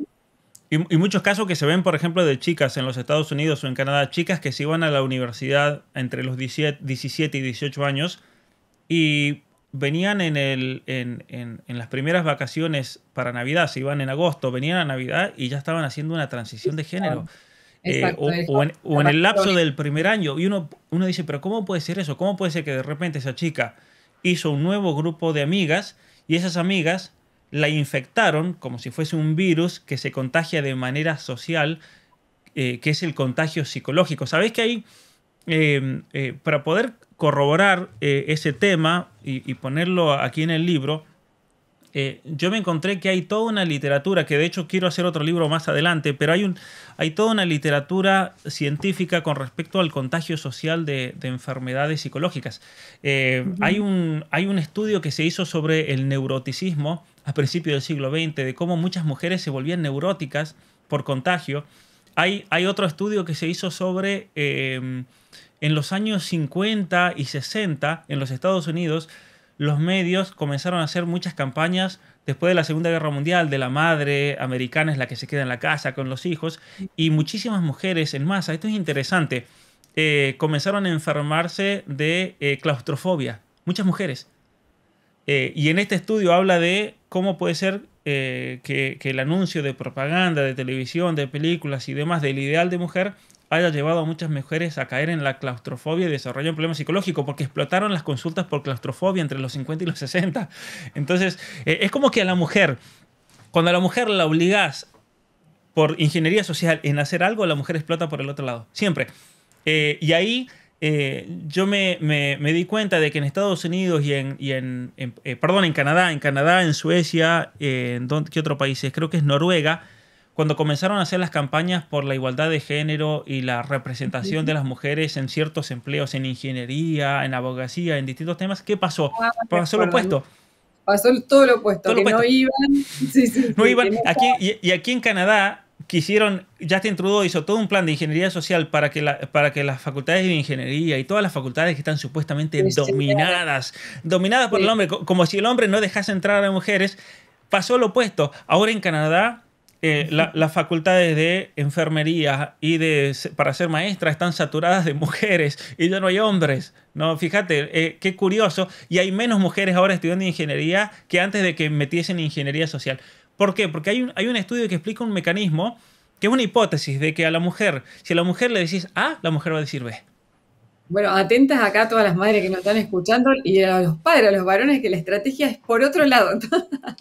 Y muchos casos que se ven, por ejemplo, de chicas en los Estados Unidos o en Canadá, chicas que se iban a la universidad entre los 17 y 18 años y venían en las primeras vacaciones para Navidad, se iban en agosto, venían a Navidad y ya estaban haciendo una transición de género. Exacto. O en el lapso del primer año. Y uno dice, pero ¿cómo puede ser eso? ¿Cómo puede ser que de repente esa chica hizo un nuevo grupo de amigas y esas amigas la infectaron como si fuese un virus que se contagia de manera social, que es el contagio psicológico? ¿Sabés que hay, para poder corroborar ese tema y ponerlo aquí en el libro, yo me encontré que hay toda una literatura, que de hecho quiero hacer otro libro más adelante, pero hay toda una literatura científica con respecto al contagio social de enfermedades psicológicas. Hay un estudio que se hizo sobre el neuroticismo a principios del siglo XX, de cómo muchas mujeres se volvían neuróticas por contagio. Hay otro estudio que se hizo sobre, en los años 50 y 60, en los Estados Unidos, los medios comenzaron a hacer muchas campañas después de la Segunda Guerra Mundial, de la madre americana es la que se queda en la casa con los hijos, y muchísimas mujeres en masa, esto es interesante, comenzaron a enfermarse de claustrofobia, muchas mujeres. Y en este estudio habla de cómo puede ser que el anuncio de propaganda, de televisión, de películas y demás del ideal de mujer haya llevado a muchas mujeres a caer en la claustrofobia y desarrollar un problema psicológico porque explotaron las consultas por claustrofobia entre los 50 y los 60. Entonces, es como que a la mujer, cuando a la mujer la obligás por ingeniería social en hacer algo, la mujer explota por el otro lado, siempre. Y ahí yo me di cuenta de que en Estados Unidos perdón, en Canadá, en Suecia, ¿qué otro país es? Creo que es Noruega, cuando comenzaron a hacer las campañas por la igualdad de género y la representación de las mujeres en ciertos empleos, en ingeniería, en abogacía, en distintos temas, ¿qué pasó? Ah, me Pasó lo acuerdo. opuesto. Pasó todo lo opuesto, Todo lo que no opuesto. iban, sí, sí, No sí, iban. que no Y aquí en Canadá quisieron, Justin Trudeau hizo todo un plan de ingeniería social para que las facultades de ingeniería y todas las facultades que están supuestamente estaban. dominadas por el Sí, hombre, como si el hombre no dejase entrar a mujeres, pasó lo opuesto. Ahora en Canadá, las facultades de enfermería para ser maestra están saturadas de mujeres y ya no hay hombres. No, fíjate, qué curioso. Y hay menos mujeres ahora estudiando ingeniería que antes de que metiesen ingeniería social. ¿Por qué? Porque hay un estudio que explica un mecanismo, que es una hipótesis de que a la mujer, si a la mujer le decís A, la mujer va a decir B. bueno, atentas acá a todas las madres que nos están escuchando y a los padres, a los varones, que la estrategia es por otro lado.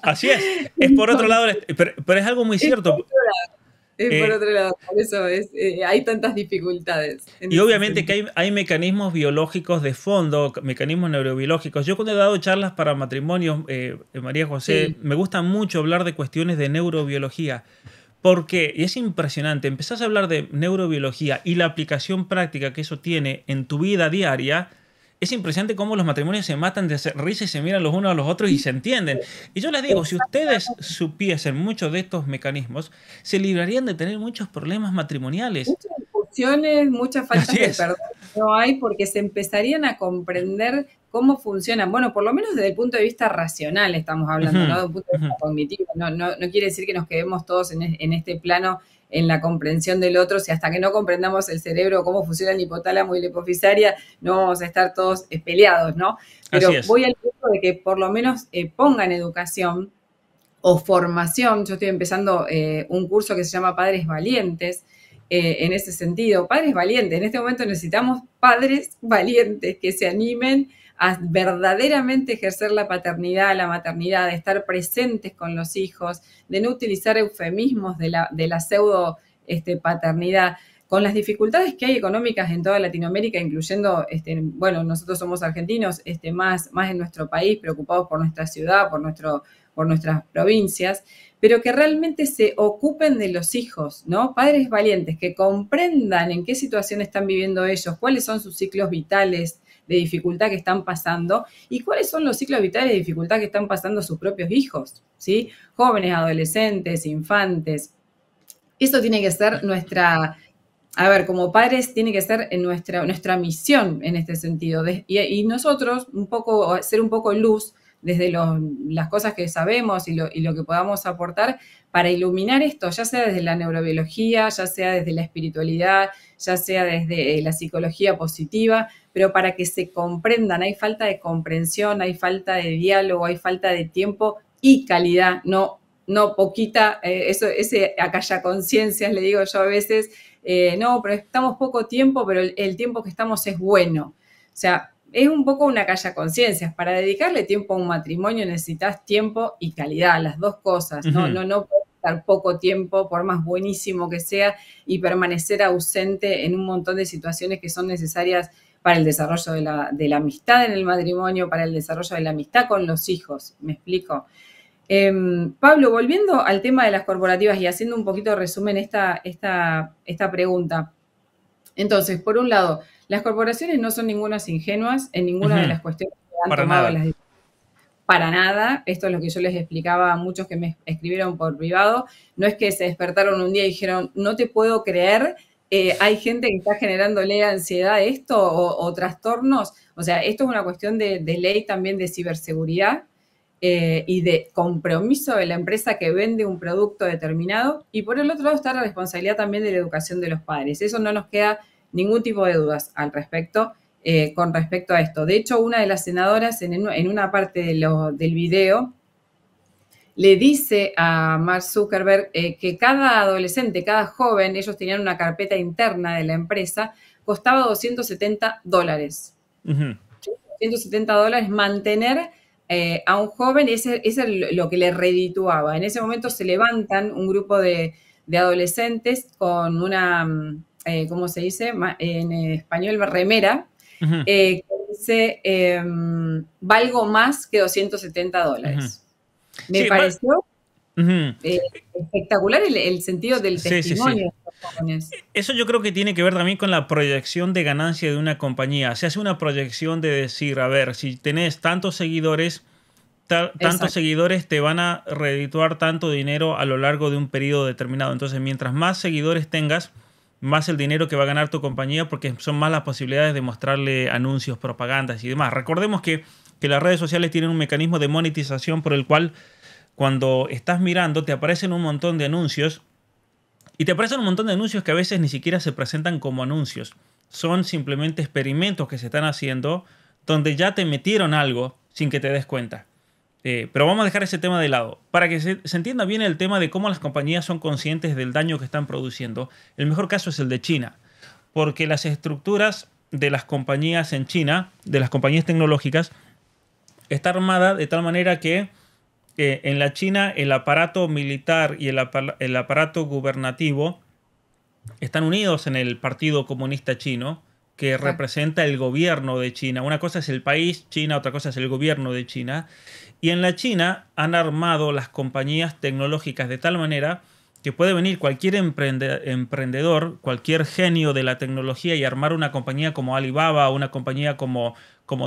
Así es por otro lado, pero es algo muy Es por cierto. otro lado, es por Eh, otro lado, por eso hay tantas dificultades en Y ese obviamente que sentido. hay mecanismos biológicos de fondo, mecanismos neurobiológicos. Yo cuando he dado charlas para matrimonios, María José, Sí, me gusta mucho hablar de cuestiones de neurobiología, porque y es impresionante, empezás a hablar de neurobiología y la aplicación práctica que eso tiene en tu vida diaria. Es impresionante cómo los matrimonios se matan de risa y se miran los unos a los otros y se entienden. Y yo les digo, si ustedes supiesen muchos de estos mecanismos, se librarían de tener muchos problemas matrimoniales. muchas discusiones, muchas faltas Así de es. perdón no hay porque se empezarían a comprender cómo funcionan. Bueno, por lo menos desde el punto de vista racional estamos hablando, ¿no? Ujú, De un punto de ujú. vista cognitivo. No quiere decir que nos quedemos todos en este plano en la comprensión del otro, si hasta que no comprendamos el cerebro, cómo funciona el hipotálamo y la hipofisaria, no vamos a estar todos peleados, ¿no? Así Pero es. voy al punto de que por lo menos pongan educación o formación. Yo estoy empezando un curso que se llama Padres Valientes, en ese sentido. Padres valientes, en este momento necesitamos padres valientes que se animen verdaderamente ejercer la paternidad, la maternidad, de estar presentes con los hijos, de no utilizar eufemismos de la pseudo paternidad, con las dificultades que hay económicas en toda Latinoamérica, incluyendo, bueno, nosotros somos argentinos, más en nuestro país, preocupados por nuestra ciudad, por nuestras provincias, pero que realmente se ocupen de los hijos, ¿no? Padres valientes que comprendan en qué situación están viviendo ellos, cuáles son sus ciclos vitales de dificultad que están pasando y cuáles son los ciclos vitales de dificultad que están pasando sus propios hijos, ¿sí? Jóvenes, adolescentes, infantes. Eso tiene que ser como padres, tiene que ser nuestra misión en este sentido. Y nosotros, ser un poco luz desde las cosas que sabemos y lo que podamos aportar para iluminar esto, ya sea desde la neurobiología, ya sea desde la espiritualidad, ya sea desde la psicología positiva, pero para que se comprendan. Hay falta de comprensión, hay falta de diálogo, hay falta de tiempo y calidad, no poquita, ese acalla conciencias, le digo yo a veces, no, pero estamos poco tiempo, pero el tiempo que estamos es bueno. O sea, es un poco una calla conciencias. Para dedicarle tiempo a un matrimonio necesitas tiempo y calidad, las dos cosas. No puedes estar poco tiempo, por más buenísimo que sea, y permanecer ausente en un montón de situaciones que son necesarias para el desarrollo de la amistad en el matrimonio, para el desarrollo de la amistad con los hijos. ¿Me explico? Pablo, volviendo al tema de las corporativas y haciendo un poquito de resumen esta pregunta. Entonces, por un lado, las corporaciones no son ningunas ingenuas en ninguna de las cuestiones que han tomado las decisiones. Para nada, esto es lo que yo les explicaba a muchos que me escribieron por privado, no es que se despertaron un día y dijeron, no te puedo creer, hay gente que está generándole ansiedad a esto o trastornos, o sea, esto es una cuestión de ley también de ciberseguridad, y de compromiso de la empresa que vende un producto determinado, y por el otro lado está la responsabilidad también de la educación de los padres. Eso no nos queda ningún tipo de dudas al respecto, con respecto a esto. De hecho, una de las senadoras en una parte del video le dice a Mark Zuckerberg que cada adolescente, cada joven, ellos tenían una carpeta interna de la empresa, costaba $270. $270 mantener a un joven, ese es lo que le redituaba. En ese momento se levantan un grupo de adolescentes con una, ¿cómo se dice? En español, remera, que dice, valgo más que $270. Me pareció espectacular el sentido del testimonio de los jóvenes. Eso yo creo que tiene que ver también con la proyección de ganancia de una compañía. Se hace una proyección de decir, a ver, si tenés tantos seguidores, tantos seguidores te van a redituar tanto dinero a lo largo de un periodo determinado. Entonces, mientras más seguidores tengas, más el dinero que va a ganar tu compañía, porque son más las posibilidades de mostrarle anuncios, propagandas y demás. Recordemos que las redes sociales tienen un mecanismo de monetización por el cual cuando estás mirando te aparecen un montón de anuncios, y te aparecen un montón de anuncios que a veces ni siquiera se presentan como anuncios. Son simplemente experimentos que se están haciendo donde ya te metieron algo sin que te des cuenta. Pero vamos a dejar ese tema de lado. Para que se entienda bien el tema de cómo las compañías son conscientes del daño que están produciendo, el mejor caso es el de China. Porque las estructuras de las compañías en China, de las compañías tecnológicas, está armada de tal manera que en la China el aparato militar y el aparato gubernativo están unidos en el Partido Comunista Chino, que representa el gobierno de China. Una cosa es el país China, otra cosa es el gobierno de China. Y en la China han armado las compañías tecnológicas de tal manera que puede venir cualquier emprendedor, cualquier genio de la tecnología y armar una compañía como Alibaba, una compañía como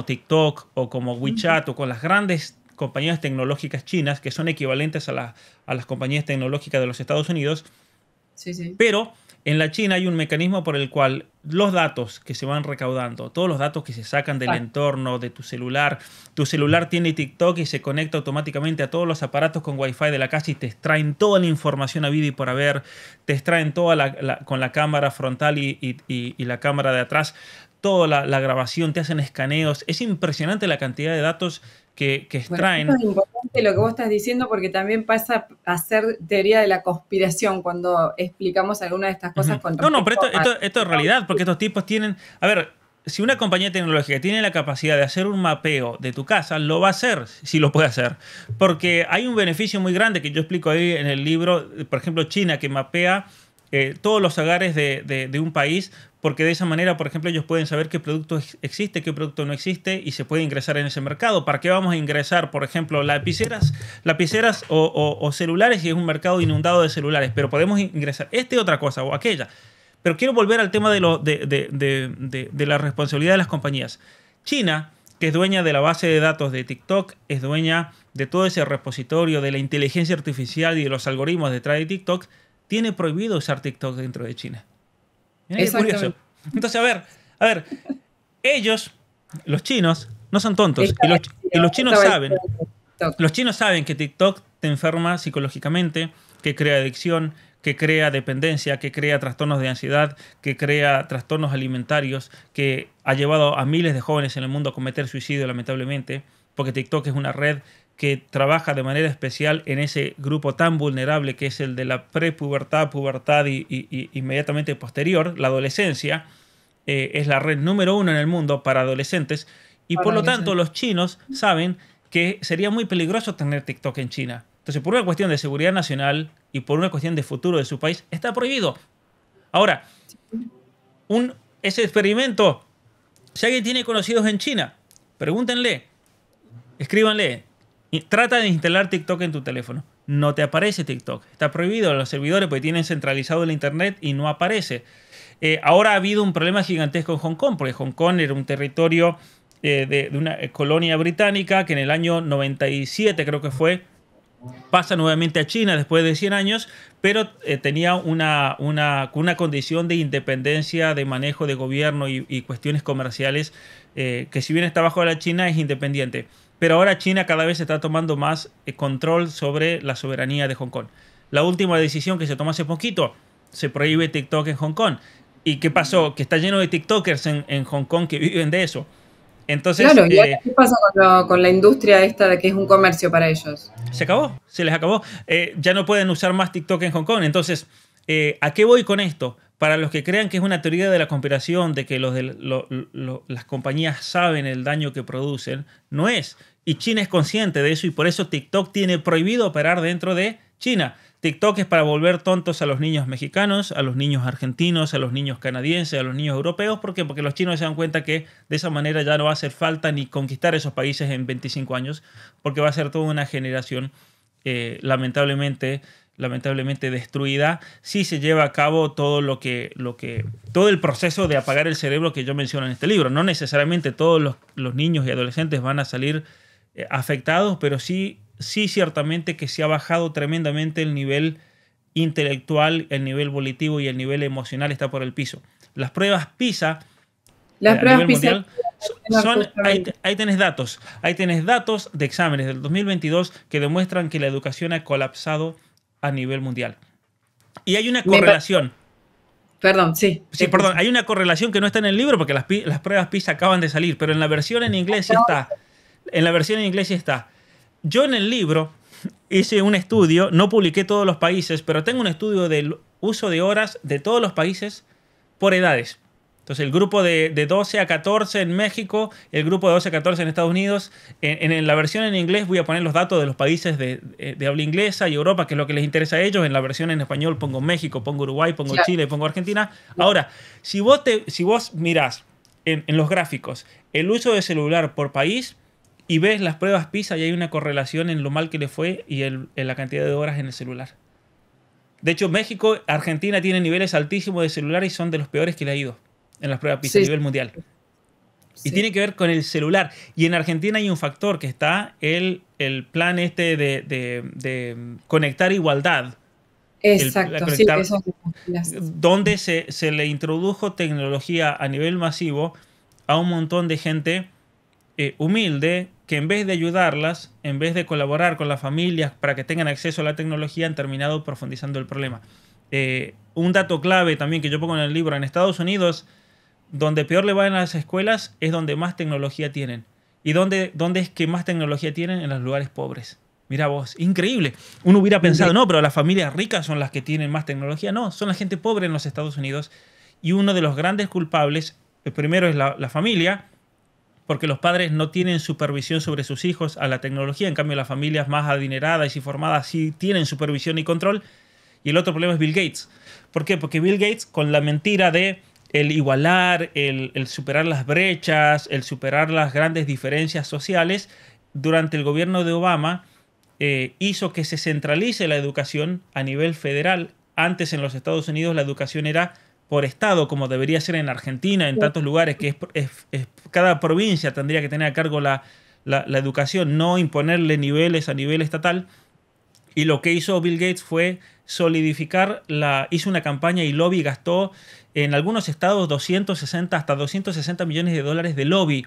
TikTok o como WeChat o con las grandes compañías tecnológicas chinas que son equivalentes a las compañías tecnológicas de los Estados Unidos. Sí. Pero en la China hay un mecanismo por el cual los datos que se van recaudando, todos los datos que se sacan del entorno, de tu celular tiene TikTok y se conecta automáticamente a todos los aparatos con Wi-Fi de la casa y te extraen toda la información a vida y por haber, te extraen toda con la cámara frontal y la cámara de atrás, toda la grabación, te hacen escaneos. Es impresionante la cantidad de datos que extraen. Bueno, es importante lo que vos estás diciendo porque también pasa a ser teoría de la conspiración cuando explicamos alguna de estas cosas. No, pero esto es realidad, porque estos tipos tienen... A ver, si una compañía tecnológica tiene la capacidad de hacer un mapeo de tu casa, lo va a hacer, si lo puede hacer. Porque hay un beneficio muy grande que yo explico ahí en el libro, por ejemplo, China, que mapea todos los hogares de un país, porque de esa manera, por ejemplo, ellos pueden saber qué producto existe, qué producto no existe y se puede ingresar en ese mercado. ¿Para qué vamos a ingresar, por ejemplo, lapiceras o celulares si es un mercado inundado de celulares? Pero podemos ingresar otra cosa o aquella. Pero quiero volver al tema de la responsabilidad de las compañías. China, que es dueña de la base de datos de TikTok, es dueña de todo ese repositorio de la inteligencia artificial y de los algoritmos detrás de TikTok, tiene prohibido usar TikTok dentro de China. Mira qué curioso. Entonces, a ver, ellos, los chinos, no son tontos. Y los chinos saben que TikTok te enferma psicológicamente, que crea adicción, que crea dependencia, que crea trastornos de ansiedad, que crea trastornos alimentarios, que ha llevado a miles de jóvenes en el mundo a cometer suicidio, lamentablemente, porque TikTok es una red que trabaja de manera especial en ese grupo tan vulnerable que es el de la prepubertad, pubertad y inmediatamente posterior, la adolescencia. Es la red número 1 en el mundo para adolescentes y por lo tanto los chinos saben que sería muy peligroso tener TikTok en China. Entonces, por una cuestión de seguridad nacional y por una cuestión de futuro de su país, está prohibido. Ahora, ese experimento, si alguien tiene conocidos en China, pregúntenle, escríbanle, trata de instalar TikTok en tu teléfono. No te aparece TikTok. Está prohibido en los servidores porque tienen centralizado el internet y no aparece. Ahora ha habido un problema gigantesco en Hong Kong, porque Hong Kong era un territorio de una colonia británica que en el año 97 creo que fue, pasa nuevamente a China después de 100 años, pero tenía una condición de independencia, de manejo de gobierno y cuestiones comerciales, que si bien está bajo la China es independiente. Pero ahora China cada vez está tomando más control sobre la soberanía de Hong Kong. La última decisión que se tomó hace poquito, se prohíbe TikTok en Hong Kong. ¿Y qué pasó? Que está lleno de TikTokers en Hong Kong que viven de eso. Entonces, claro, ¿y ahora qué pasa con la industria esta de que es un comercio para ellos? Se acabó, se les acabó. Ya no pueden usar más TikTok en Hong Kong. Entonces, ¿a qué voy con esto? Para los que crean que es una teoría de la conspiración, de que las compañías saben el daño que producen, no es. Y China es consciente de eso y por eso TikTok tiene prohibido operar dentro de China. TikTok es para volver tontos a los niños mexicanos, a los niños argentinos, a los niños canadienses, a los niños europeos. ¿Por qué? Porque los chinos se dan cuenta que de esa manera ya no va a hacer falta ni conquistar esos países en 25 años, porque va a ser toda una generación lamentablemente destruida si se lleva a cabo todo todo el proceso de apagar el cerebro que yo menciono en este libro. No necesariamente todos los niños y adolescentes van a salir afectados, pero sí ciertamente que se ha bajado tremendamente el nivel intelectual, el nivel volitivo y el nivel emocional está por el piso. Las pruebas PISA a nivel mundial ahí tenés datos de exámenes del 2022 que demuestran que la educación ha colapsado a nivel mundial. Y hay una correlación. Perdón, sí. Sí, perdón, hay una correlación que no está en el libro porque las pruebas PISA acaban de salir, pero en la versión en inglés sí está. En la versión en inglés sí está. Yo en el libro hice un estudio, no publiqué todos los países, pero tengo un estudio del uso de horas de todos los países por edades. Entonces, el grupo de 12 a 14 en México, el grupo de 12 a 14 en Estados Unidos. En la versión en inglés voy a poner los datos de los países de habla inglesa y Europa, que es lo que les interesa a ellos. En la versión en español pongo México, pongo Uruguay, pongo Chile, pongo Argentina. Ahora, si vos mirás en los gráficos el uso de celular por país y ves las pruebas PISA y hay una correlación en lo mal que le fue y en la cantidad de horas en el celular. De hecho, México, Argentina tienen niveles altísimos de celular y son de los peores que le ha ido en las pruebas PISA a nivel mundial. Sí. Y tiene que ver con el celular. Y en Argentina hay un factor que está el plan de conectar igualdad. Exacto, conectar, sí, donde se le introdujo tecnología a nivel masivo a un montón de gente humilde que en vez de ayudarlas, en vez de colaborar con las familias para que tengan acceso a la tecnología, han terminado profundizando el problema. Un dato clave también que yo pongo en el libro, en Estados Unidos, donde peor le va en las escuelas es donde más tecnología tienen. ¿Y dónde es que más tecnología tienen? En los lugares pobres. Mira vos, increíble. Uno hubiera pensado, no, pero las familias ricas son las que tienen más tecnología. No, son la gente pobre en los Estados Unidos. Y uno de los grandes culpables El primero es la familia, porque los padres no tienen supervisión sobre sus hijos a la tecnología, en cambio las familias más adineradas y formadas sí tienen supervisión y control. Y el otro problema es Bill Gates. ¿Por qué? Porque Bill Gates, con la mentira de el igualar, el superar las brechas, el superar las grandes diferencias sociales, durante el gobierno de Obama hizo que se centralice la educación a nivel federal. Antes en los Estados Unidos la educación era por estado, como debería ser en Argentina, en tantos lugares, que cada provincia tendría que tener a cargo la educación, no imponerle niveles a nivel estatal. Y lo que hizo Bill Gates fue solidificar, hizo una campaña y lobby, gastó en algunos estados 260 hasta 260 millones de dólares de lobby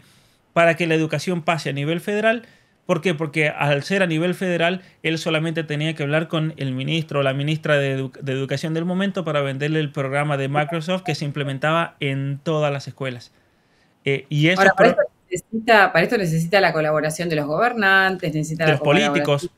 para que la educación pase a nivel federal. ¿Por qué? Porque al ser a nivel federal, él solamente tenía que hablar con el ministro o la ministra de Educación del momento para venderle el programa de Microsoft que se implementaba en todas las escuelas. Y eso Ahora, para esto necesita la colaboración de los gobernantes, necesita de la los políticos.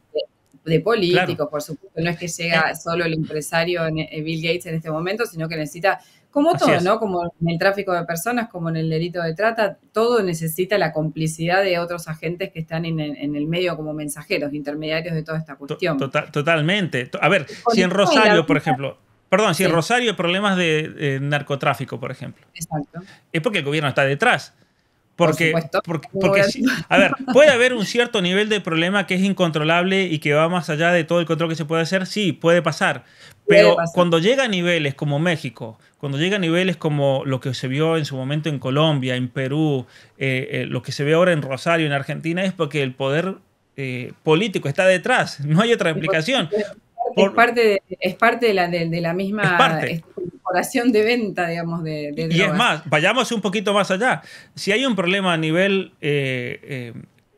de políticos, Claro. por supuesto. No es que llega solo el empresario Bill Gates en este momento, sino que necesita, como Así todo, es. ¿no? Como en el tráfico de personas, como en el delito de trata, todo necesita la complicidad de otros agentes que están en el medio como mensajeros, intermediarios de toda esta cuestión. Totalmente. A ver, si en Rosario, por ejemplo, perdón, si en Rosario hay problemas de narcotráfico, por ejemplo, exacto, es porque el gobierno está detrás. Porque, por supuesto. porque a ver, puede haber un cierto nivel de problema que es incontrolable y que va más allá de todo el control que se puede hacer. Sí, puede pasar. Pero cuando llega a niveles como México, cuando llega a niveles como lo que se vio en su momento en Colombia, en Perú, lo que se ve ahora en Rosario, en Argentina, es porque el poder político está detrás. No hay otra explicación. Es parte de la misma corporación de venta, digamos, de drogas. Y es más, vayamos un poquito más allá. Si hay un problema a nivel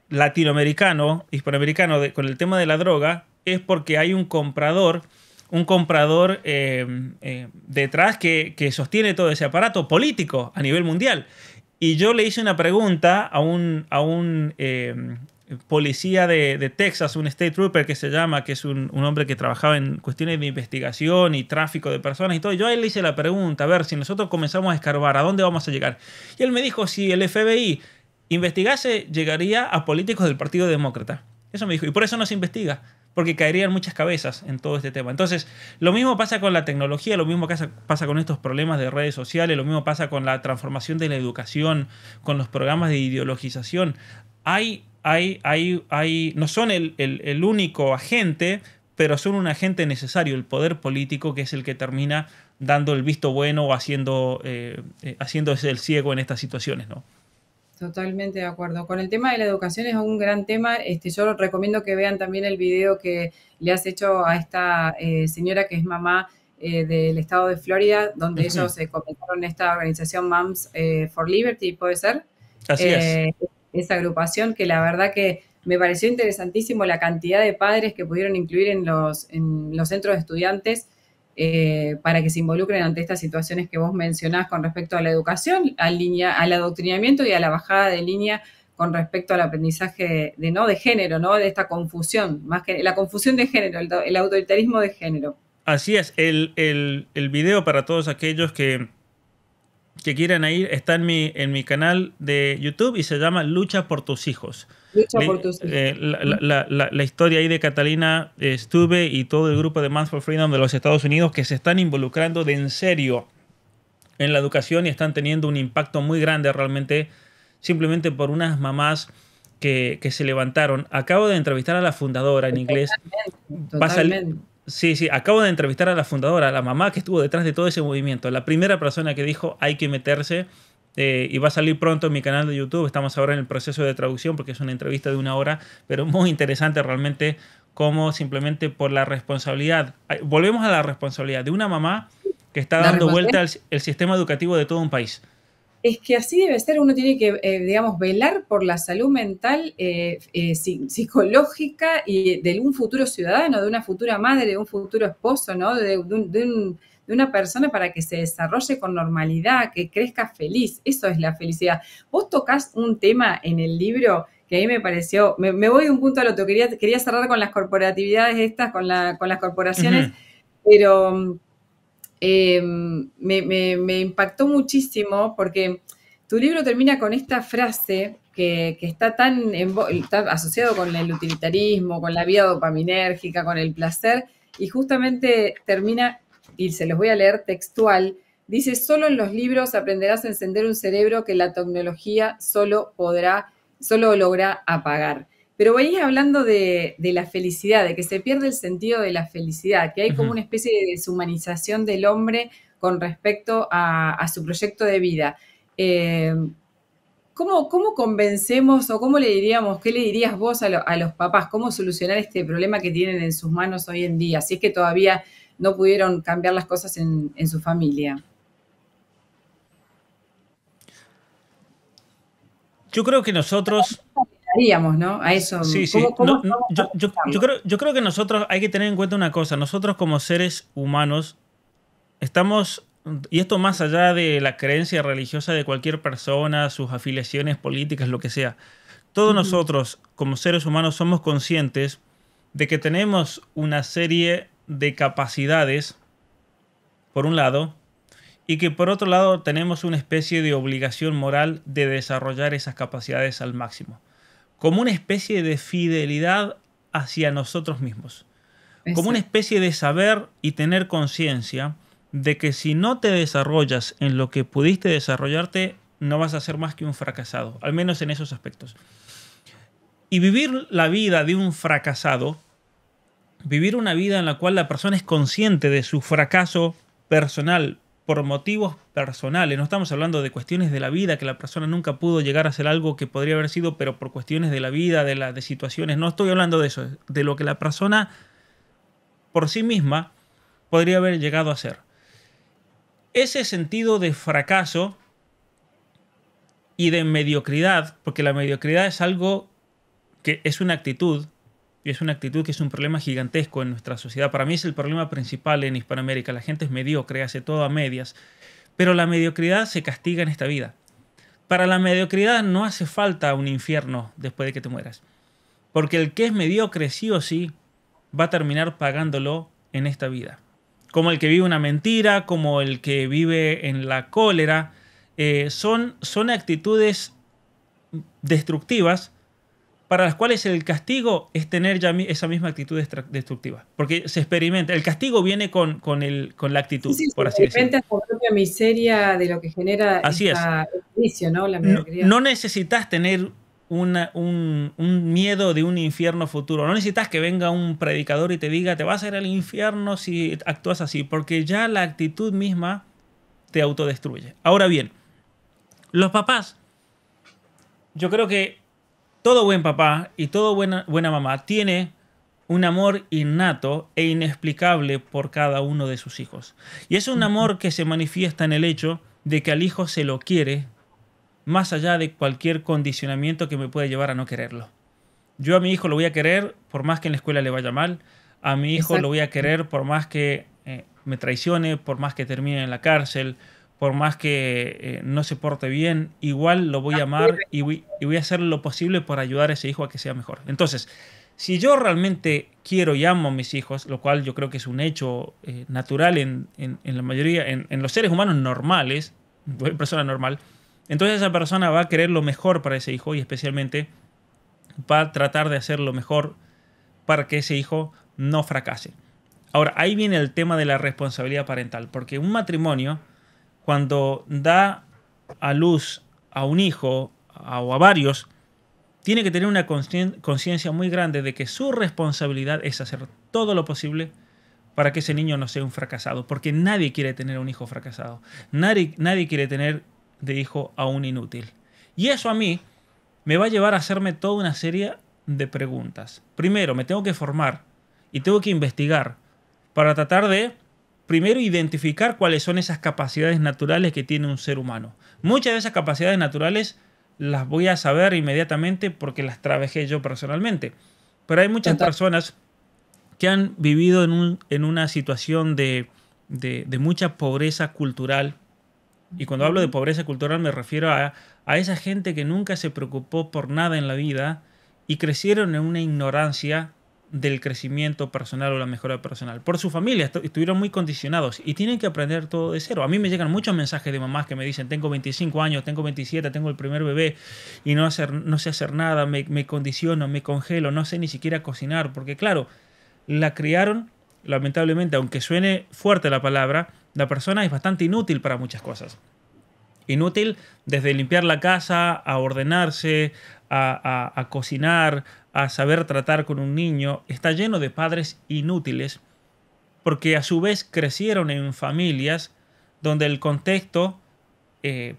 latinoamericano, hispanoamericano, con el tema de la droga, es porque hay un comprador detrás que sostiene todo ese aparato político a nivel mundial. Y yo le hice una pregunta a un policía de Texas, un state trooper que se llama, que es un hombre que trabajaba en cuestiones de investigación y tráfico de personas y todo. Yo a él le hice la pregunta, a ver, si nosotros comenzamos a escarbar, ¿a dónde vamos a llegar? Y él me dijo, si el FBI investigase, llegaría a políticos del Partido Demócrata. Eso me dijo, y por eso no se investiga, porque caerían muchas cabezas en todo este tema. Entonces, lo mismo pasa con la tecnología, lo mismo pasa con estos problemas de redes sociales, lo mismo pasa con la transformación de la educación, con los programas de ideologización. No son el único agente, pero son un agente necesario, el poder político, que es el que termina dando el visto bueno o haciéndose el ciego en estas situaciones, ¿no? Totalmente de acuerdo. Con el tema de la educación es un gran tema. Yo recomiendo que vean también el video que le has hecho a esta señora que es mamá del estado de Florida, donde ellos comenzaron esta organización Moms for Liberty, ¿puede ser? Así es. Esa agrupación que la verdad que me pareció interesantísimo la cantidad de padres que pudieron incluir en los centros de estudiantes para que se involucren ante estas situaciones que vos mencionás con respecto a la educación, al adoctrinamiento y a la bajada de línea con respecto al aprendizaje de género, ¿no? De esta confusión, más que la confusión de género, el autoritarismo de género. Así es, el video para todos aquellos que quieran ir está en mi canal de YouTube y se llama Lucha por tus hijos. Lucha por tus hijos. La historia ahí de Catalina Stuve y todo el grupo de Moms for Freedom de los Estados Unidos que se están involucrando de en serio en la educación y están teniendo un impacto muy grande realmente simplemente por unas mamás que se levantaron. Acabo de entrevistar a la fundadora en inglés. Totalmente. Sí, acabo de entrevistar a la fundadora, a la mamá que estuvo detrás de todo ese movimiento. La primera persona que dijo hay que meterse y va a salir pronto en mi canal de YouTube. Estamos ahora en el proceso de traducción porque es una entrevista de 1 hora, pero muy interesante realmente cómo simplemente por la responsabilidad, volvemos a la responsabilidad de una mamá que está dando vuelta el sistema educativo de todo un país. Es que así debe ser, uno tiene que, digamos, velar por la salud mental, psicológica y de un futuro ciudadano, de una futura madre, de un futuro esposo, ¿no? De una persona para que se desarrolle con normalidad, que crezca feliz. Eso es la felicidad. Vos tocás un tema en el libro que a mí me pareció, me voy de un punto al otro, quería cerrar con las corporatividades estas, con las corporaciones, pero... me impactó muchísimo porque tu libro termina con esta frase que está tan está asociado con el utilitarismo, con la vida dopaminérgica, con el placer, y justamente termina, y se los voy a leer textual, dice: solo en los libros aprenderás a encender un cerebro que la tecnología solo logra apagar. Pero venís hablando de la felicidad, de que se pierde el sentido de la felicidad, que hay como Ujú. una especie de deshumanización del hombre con respecto a su proyecto de vida. Eh, ¿Cómo convencemos o cómo le diríamos, qué le dirías vos a los papás, cómo solucionar este problema que tienen en sus manos hoy en día, si es que todavía no pudieron cambiar las cosas en su familia? Yo creo que nosotros, Haríamos, ¿no? A eso, sí, sí, ¿cómo estamos yo creo que nosotros hay que tener en cuenta una cosa, nosotros como seres humanos estamos, y esto más allá de la creencia religiosa de cualquier persona, sus afiliaciones políticas, lo que sea, todos Ujú. nosotros como seres humanos somos conscientes de que tenemos una serie de capacidades, por un lado, y que por otro lado tenemos una especie de obligación moral de desarrollar esas capacidades al máximo, como una especie de fidelidad hacia nosotros mismos, como una Exacto. especie de saber y tener conciencia de que si no te desarrollas en lo que pudiste desarrollarte, no vas a ser más que un fracasado, al menos en esos aspectos. Y vivir la vida de un fracasado, vivir una vida en la cual la persona es consciente de su fracaso personal por motivos personales, no estamos hablando de cuestiones de la vida, que la persona nunca pudo llegar a hacer algo que podría haber sido, pero por cuestiones de la vida, de situaciones, no estoy hablando de eso, de lo que la persona por sí misma podría haber llegado a ser. Ese sentido de fracaso y de mediocridad, porque la mediocridad es algo que es una actitud, y es una actitud que es un problema gigantesco en nuestra sociedad. Para mí es el problema principal en Hispanoamérica. La gente es mediocre, hace todo a medias, pero la mediocridad se castiga en esta vida. Para la mediocridad no hace falta un infierno después de que te mueras, porque el que es mediocre sí o sí va a terminar pagándolo en esta vida. Como el que vive una mentira, como el que vive en la cólera, son actitudes destructivas para las cuales el castigo es tener ya esa misma actitud destructiva. Porque se experimenta. El castigo viene con la Sí, actitud, sí, sí, por de así decirlo. repente es la propia miseria de lo que genera Así es. este vicio, ¿no? La No, mediocridad. no necesitas tener un miedo de un infierno futuro. No necesitas que venga un predicador y te diga, te vas a ir al infierno si actúas así. Porque ya la actitud misma te autodestruye. Ahora bien, los papás, yo creo que todo buen papá y toda buena mamá tiene un amor innato e inexplicable por cada uno de sus hijos. Y es un Ujú. amor que se manifiesta en el hecho de que al hijo se lo quiere más allá de cualquier condicionamiento que me pueda llevar a no quererlo. Yo a mi hijo lo voy a querer por más que en la escuela le vaya mal, a mi hijo lo Exacto. voy a querer por más que me traicione, por más que termine en la cárcel, por más que no se porte bien, igual lo voy a amar y voy a hacer lo posible por ayudar a ese hijo a que sea mejor. Entonces, si yo realmente quiero y amo a mis hijos, lo cual yo creo que es un hecho natural en la mayoría, en los seres humanos normales, cualquier persona normal, entonces esa persona va a querer lo mejor para ese hijo y especialmente va a tratar de hacer lo mejor para que ese hijo no fracase. Ahora, ahí viene el tema de la responsabilidad parental, porque un matrimonio, cuando da a luz a un hijo o a varios, tiene que tener una conciencia muy grande de que su responsabilidad es hacer todo lo posible para que ese niño no sea un fracasado, porque nadie quiere tener un hijo fracasado, nadie quiere tener de hijo a un inútil. Y eso a mí me va a llevar a hacerme toda una serie de preguntas. Primero, me tengo que formar y tengo que investigar para tratar de, primero, identificar cuáles son esas capacidades naturales que tiene un ser humano. Muchas de esas capacidades naturales las voy a saber inmediatamente porque las trabajé yo personalmente. Pero hay muchas Total. personas que han vivido en una situación de mucha pobreza cultural. Y cuando hablo de Ujú. pobreza cultural me refiero a esa gente que nunca se preocupó por nada en la vida y crecieron en una ignorancia del crecimiento personal o la mejora personal. Por su familia, estuvieron muy condicionados y tienen que aprender todo de cero. A mí me llegan muchos mensajes de mamás que me dicen, tengo 25 años, tengo 27, tengo el primer bebé y no sé hacer nada, me condiciono, me congelo, no sé ni siquiera cocinar, porque claro, la criaron, lamentablemente, aunque suene fuerte la palabra, la persona es bastante inútil para muchas cosas. Inútil desde limpiar la casa, a ordenarse, a cocinar, a saber tratar con un niño. Está lleno de padres inútiles porque a su vez crecieron en familias donde el contexto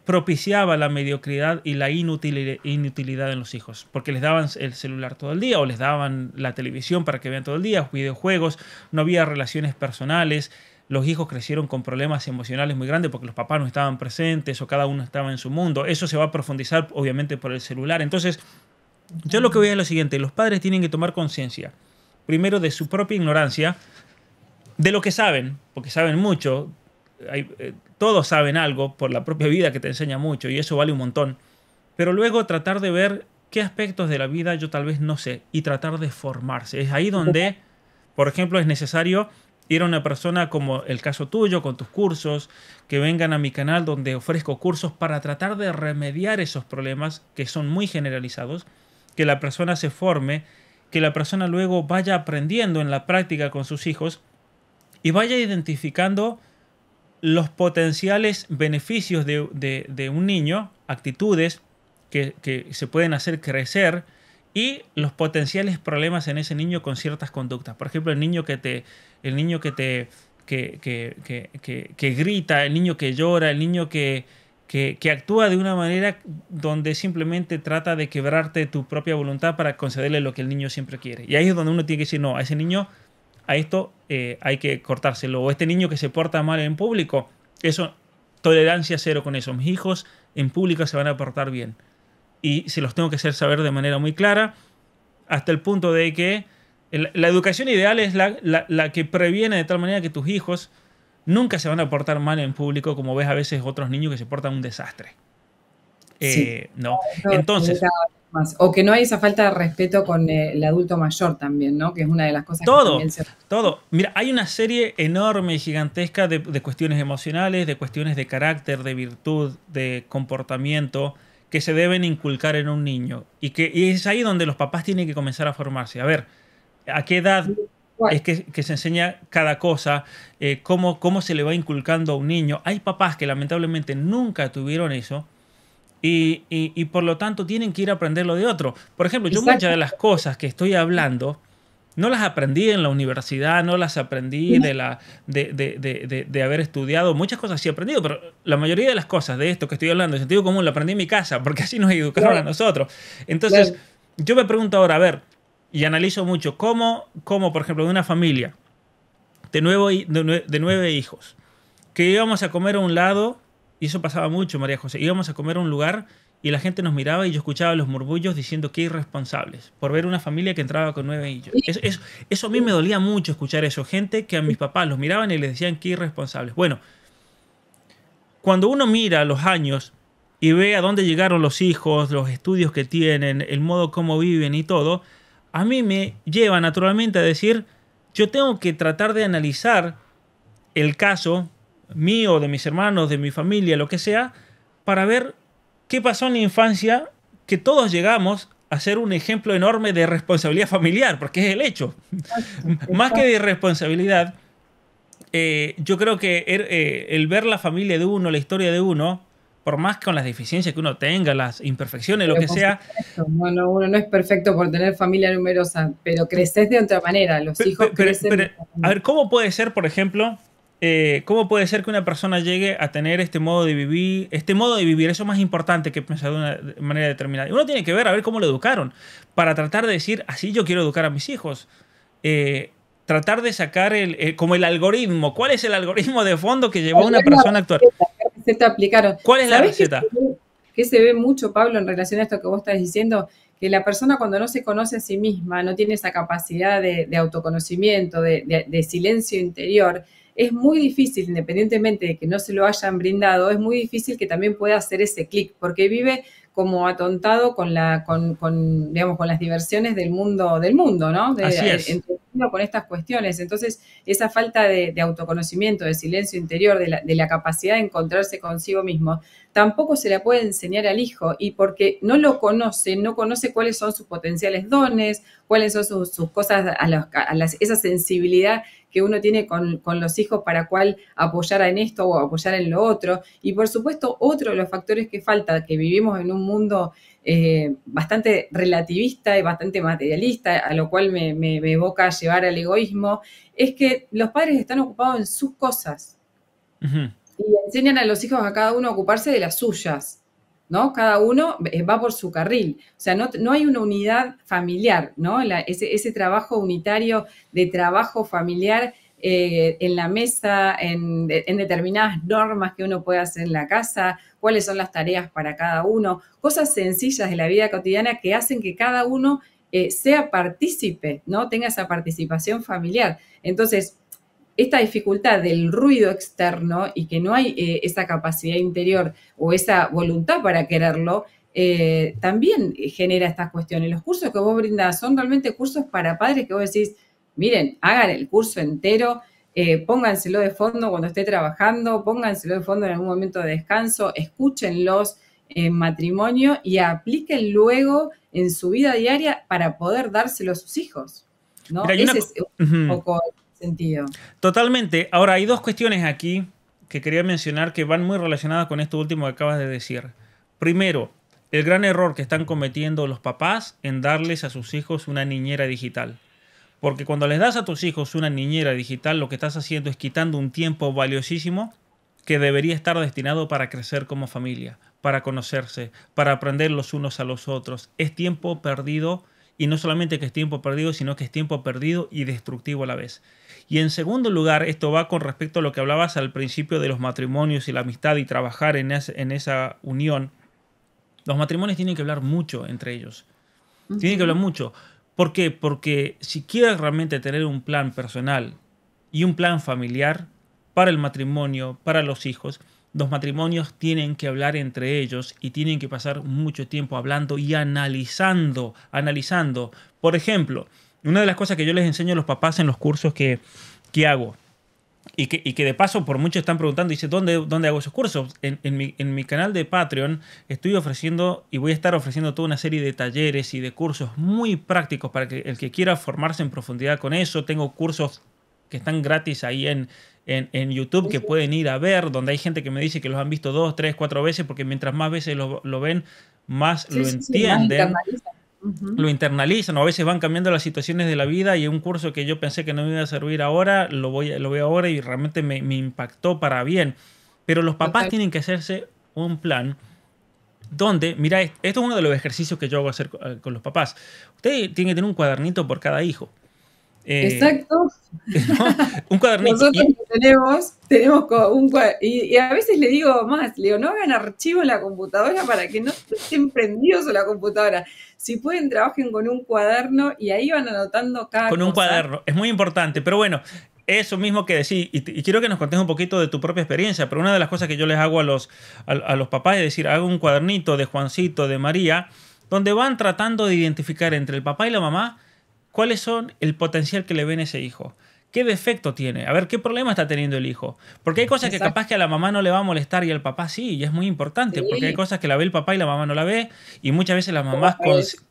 propiciaba la mediocridad y la inutilidad en los hijos, porque les daban el celular todo el día o les daban la televisión para que vean todo el día, videojuegos, no había relaciones personales. Los hijos crecieron con problemas emocionales muy grandes porque los papás no estaban presentes o cada uno estaba en su mundo. Eso se va a profundizar obviamente por el celular. Entonces, yo lo que voy a es lo siguiente, los padres tienen que tomar conciencia, primero de su propia ignorancia, de lo que saben, porque saben mucho, todos saben algo por la propia vida que te enseña mucho y eso vale un montón, pero luego tratar de ver qué aspectos de la vida yo tal vez no sé y tratar de formarse. Es ahí donde, por ejemplo, es necesario ir a una persona como el caso tuyo, con tus cursos, que vengan a mi canal donde ofrezco cursos para tratar de remediar esos problemas que son muy generalizados, que la persona se forme, que la persona luego vaya aprendiendo en la práctica con sus hijos y vaya identificando los potenciales beneficios de un niño, actitudes que se pueden hacer crecer y los potenciales problemas en ese niño con ciertas conductas. Por ejemplo, el niño que grita, el niño que llora, el niño que actúa de una manera donde simplemente trata de quebrarte tu propia voluntad para concederle lo que el niño siempre quiere. Y ahí es donde uno tiene que decir, no, a ese niño, a esto hay que cortárselo. O este niño que se porta mal en público, eso, tolerancia cero con eso. Mis hijos en público se van a portar bien. Y se los tengo que hacer saber de manera muy clara, hasta el punto de que la educación ideal es la que previene de tal manera que tus hijos nunca se van a portar mal en público, como ves a veces otros niños que se portan un desastre. Sí. ¿No? Entonces, o que no hay esa falta de respeto con el adulto mayor también, ¿no? Que es una de las cosas que también se... Todo. Mira, hay una serie enorme y gigantesca de cuestiones emocionales, de cuestiones de carácter, de virtud, de comportamiento que se deben inculcar en un niño. Y es ahí donde los papás tienen que comenzar a formarse. A ver, ¿a qué edad es que se enseña cada cosa? ¿Cómo se le va inculcando a un niño? Hay papás que lamentablemente nunca tuvieron eso y por lo tanto tienen que ir a aprenderlo de otro. Por ejemplo, yo muchas de las cosas que estoy hablando no las aprendí en la universidad, no las aprendí de haber estudiado. Muchas cosas sí he aprendido, pero la mayoría de las cosas de esto que estoy hablando, de sentido común, lo aprendí en mi casa, porque así nos educaron a nosotros. Entonces, yo me pregunto ahora, a ver, y analizo mucho, ¿cómo por ejemplo, de una familia de 9 hijos, que íbamos a comer a un lado, y eso pasaba mucho, María José, íbamos a comer a un lugar y la gente nos miraba y yo escuchaba los murmullos diciendo que irresponsables por ver una familia que entraba con 9 hijos. Eso a mí me dolía mucho escuchar eso. Gente que a mis papás los miraban y les decían que irresponsables. Bueno, cuando uno mira los años y ve a dónde llegaron los hijos, los estudios que tienen, el modo como viven y todo, a mí me lleva naturalmente a decir, yo tengo que tratar de analizar el caso mío, de mis hermanos, de mi familia, lo que sea, para ver qué pasó en la infancia, que todos llegamos a ser un ejemplo enorme de responsabilidad familiar, porque es el hecho. Más que de irresponsabilidad, yo creo que el ver la familia de uno, la historia de uno, por más con las deficiencias que uno tenga, las imperfecciones, lo que sea. Bueno, uno no es perfecto por tener familia numerosa, pero creces de otra manera, los hijos crecen. A ver, ¿cómo puede ser, por ejemplo, cómo puede ser que una persona llegue a tener este modo de vivir? Eso es más importante que pensar de una manera determinada. Uno tiene que ver a ver cómo lo educaron, para tratar de decir, así yo quiero educar a mis hijos. Tratar de sacar como el algoritmo. ¿Cuál es el algoritmo de fondo que llevó a una persona a actuar? ¿Qué receta aplicaron? ¿Cuál es la receta? Que se ve mucho, Pablo, en relación a esto que vos estás diciendo, que la persona cuando no se conoce a sí misma, no tiene esa capacidad de autoconocimiento, de silencio interior, es muy difícil, independientemente de que no se lo hayan brindado, es muy difícil que también pueda hacer ese clic, porque vive como atontado digamos, con las diversiones del mundo, ¿no? Así es. Entretenido con estas cuestiones. Entonces, esa falta de autoconocimiento, de silencio interior, de la capacidad de encontrarse consigo mismo, tampoco se la puede enseñar al hijo, y porque no lo conoce, no conoce cuáles son sus potenciales dones, cuáles son sus cosas, esa sensibilidad que uno tiene con los hijos para cuál apoyar en esto o apoyar en lo otro. Y por supuesto, otro de los factores que falta, que vivimos en un mundo bastante relativista y bastante materialista, a lo cual me evoca a llevar al egoísmo, es que los padres están ocupados en sus cosas. Ujú. Y enseñan a los hijos a cada uno a ocuparse de las suyas, ¿no? Cada uno va por su carril. O sea, no hay una unidad familiar, ¿no? Ese trabajo unitario de trabajo familiar en la mesa, en determinadas normas que uno puede hacer en la casa, cuáles son las tareas para cada uno, cosas sencillas de la vida cotidiana que hacen que cada uno sea partícipe, ¿no? Tenga esa participación familiar. Entonces, esta dificultad del ruido externo y que no hay esa capacidad interior o esa voluntad para quererlo, también genera estas cuestiones. Los cursos que vos brindás son realmente cursos para padres que vos decís, miren, hagan el curso entero, pónganselo de fondo cuando esté trabajando, pónganselo de fondo en algún momento de descanso, escúchenlos en matrimonio y apliquen luego en su vida diaria para poder dárselo a sus hijos, ¿no? Mira, Ese es un poco sentido. Totalmente. Ahora, hay dos cuestiones aquí que quería mencionar que van muy relacionadas con esto último que acabas de decir. Primero, el gran error que están cometiendo los papás en darles a sus hijos una niñera digital. Porque cuando les das a tus hijos una niñera digital, lo que estás haciendo es quitando un tiempo valiosísimo que debería estar destinado para crecer como familia, para conocerse, para aprender los unos a los otros. Es tiempo perdido, y no solamente que es tiempo perdido, sino que es tiempo perdido y destructivo a la vez. Y en segundo lugar, esto va con respecto a lo que hablabas al principio de los matrimonios y la amistad y trabajar en esa unión. Los matrimonios tienen que hablar mucho entre ellos. Tienen que hablar mucho. ¿Por qué? Porque si quieres realmente tener un plan personal y un plan familiar para el matrimonio, para los hijos, los matrimonios tienen que hablar entre ellos y tienen que pasar mucho tiempo hablando y analizando. Por ejemplo, una de las cosas que yo les enseño a los papás en los cursos que hago, y que de paso por muchos están preguntando, dice, ¿dónde hago esos cursos? En mi canal de Patreon estoy ofreciendo y voy a estar ofreciendo toda una serie de talleres y de cursos muy prácticos para que el que quiera formarse en profundidad con eso. Tengo cursos que están gratis ahí en YouTube que pueden ir a ver, donde hay gente que me dice que los han visto 2, 3, 4 veces, porque mientras más veces lo ven, más lo entienden. Lo internalizan, o a veces van cambiando las situaciones de la vida, y un curso que yo pensé que no me iba a servir ahora, lo veo ahora y realmente me impactó para bien. Pero los papás tienen que hacerse un plan donde, mira, esto es uno de los ejercicios que yo hago hacer con los papás. Usted tiene que tener un cuadernito por cada hijo. Exacto. ¿No? Un cuadernito. Nosotros tenemos un cuadernito. Y a veces le digo más, no hagan archivo en la computadora para que no estén prendidos a la computadora. Si pueden, trabajen con un cuaderno y ahí van anotando cada cosa. Con un cuaderno, es muy importante. Pero bueno, eso mismo que decir, y quiero que nos contes un poquito de tu propia experiencia, pero una de las cosas que yo les hago a los papás es decir, hago un cuadernito de Juancito, de María, donde van tratando de identificar entre el papá y la mamá cuáles son el potencial que le ven a ese hijo. ¿Qué defecto tiene? A ver, ¿qué problema está teniendo el hijo? Porque hay cosas que capaz que a la mamá no le va a molestar y al papá sí, y es muy importante, porque hay cosas que la ve el papá y la mamá no la ve, y muchas veces las mamás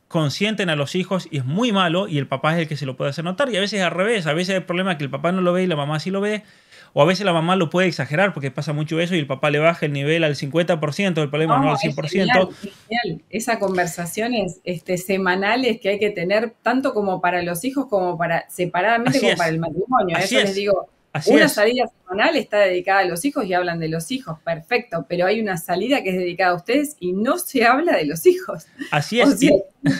consienten a los hijos y es muy malo, y el papá es el que se lo puede hacer notar, y a veces al revés, a veces hay problema que el papá no lo ve y la mamá sí lo ve, o a veces la mamá lo puede exagerar porque pasa mucho eso y el papá le baja el nivel al 50% del problema, no al 100%. Es genial. Esas conversaciones semanales que hay que tener tanto como para los hijos como para separadamente como para el matrimonio. Eso les digo, una salida semanal está dedicada a los hijos y hablan de los hijos, perfecto, pero hay una salida que es dedicada a ustedes y no se habla de los hijos. Así es. O sea,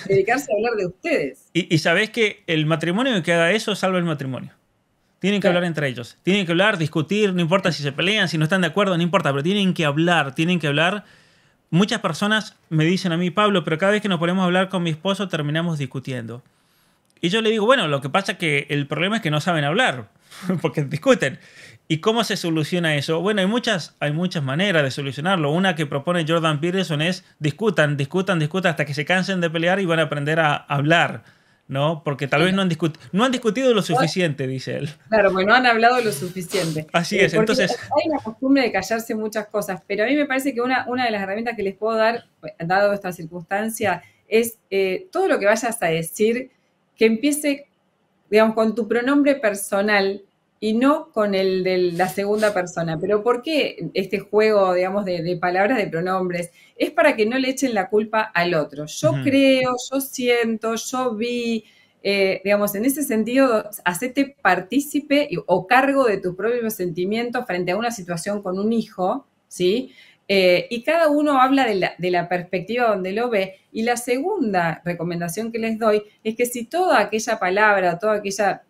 dedicarse a hablar de ustedes. Y sabés que el matrimonio que haga eso salva el matrimonio. Tienen que hablar entre ellos. Tienen que hablar, discutir, no importa si se pelean, si no están de acuerdo, no importa, pero tienen que hablar muchas personas me dicen a mí, Pablo, pero cada vez que nos ponemos a hablar con mi esposo terminamos discutiendo. Y yo le digo, bueno, lo que pasa es que el problema es que no saben hablar, porque discuten. ¿Y cómo se soluciona eso? Bueno, hay muchas maneras de solucionarlo. Una que propone Jordan Peterson es discutan hasta que se cansen de pelear y van a aprender a hablar, ¿no? Porque tal vez no han discutido lo suficiente, dice él. Claro, pues no han hablado lo suficiente. Así es, Porque entonces... hay una costumbre de callarse muchas cosas, pero a mí me parece que una de las herramientas que les puedo dar, dado esta circunstancia, es todo lo que vayas a decir, que empiece, digamos, con tu pronombre personal y no con el de la segunda persona. Pero ¿por qué este juego, digamos, de palabras, de pronombres? Es para que no le echen la culpa al otro. Yo creo, yo siento, yo vi, digamos, en ese sentido, hacete partícipe o cargo de tus propios sentimientos frente a una situación con un hijo, ¿sí? Y cada uno habla de la perspectiva donde lo ve. Y la segunda recomendación que les doy es que si toda aquella palabra, toda aquella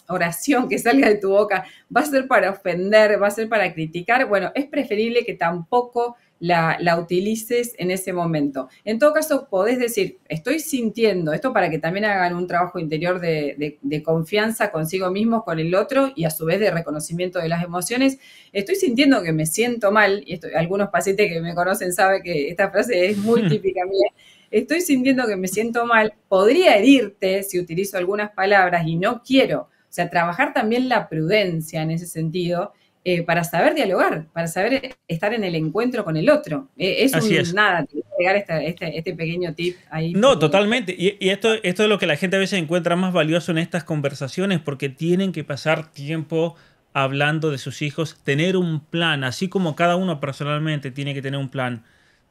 oración que salga de tu boca va a ser para ofender, va a ser para criticar, bueno, es preferible que tampoco la utilices en ese momento. En todo caso, podés decir, estoy sintiendo esto para que también hagan un trabajo interior de confianza consigo mismos, con el otro y a su vez de reconocimiento de las emociones. Estoy sintiendo que me siento mal, y algunos pacientes que me conocen saben que esta frase es muy típica mía. Estoy sintiendo que me siento mal, podría herirte si utilizo algunas palabras y no quiero. O sea, trabajar también la prudencia en ese sentido, para saber dialogar, para saber estar en el encuentro con el otro. Así es. Nada, pegar este pequeño tip ahí. No, totalmente. Y esto es lo que la gente a veces encuentra más valioso en estas conversaciones, porque tienen que pasar tiempo hablando de sus hijos, tener un plan, así como cada uno personalmente tiene que tener un plan.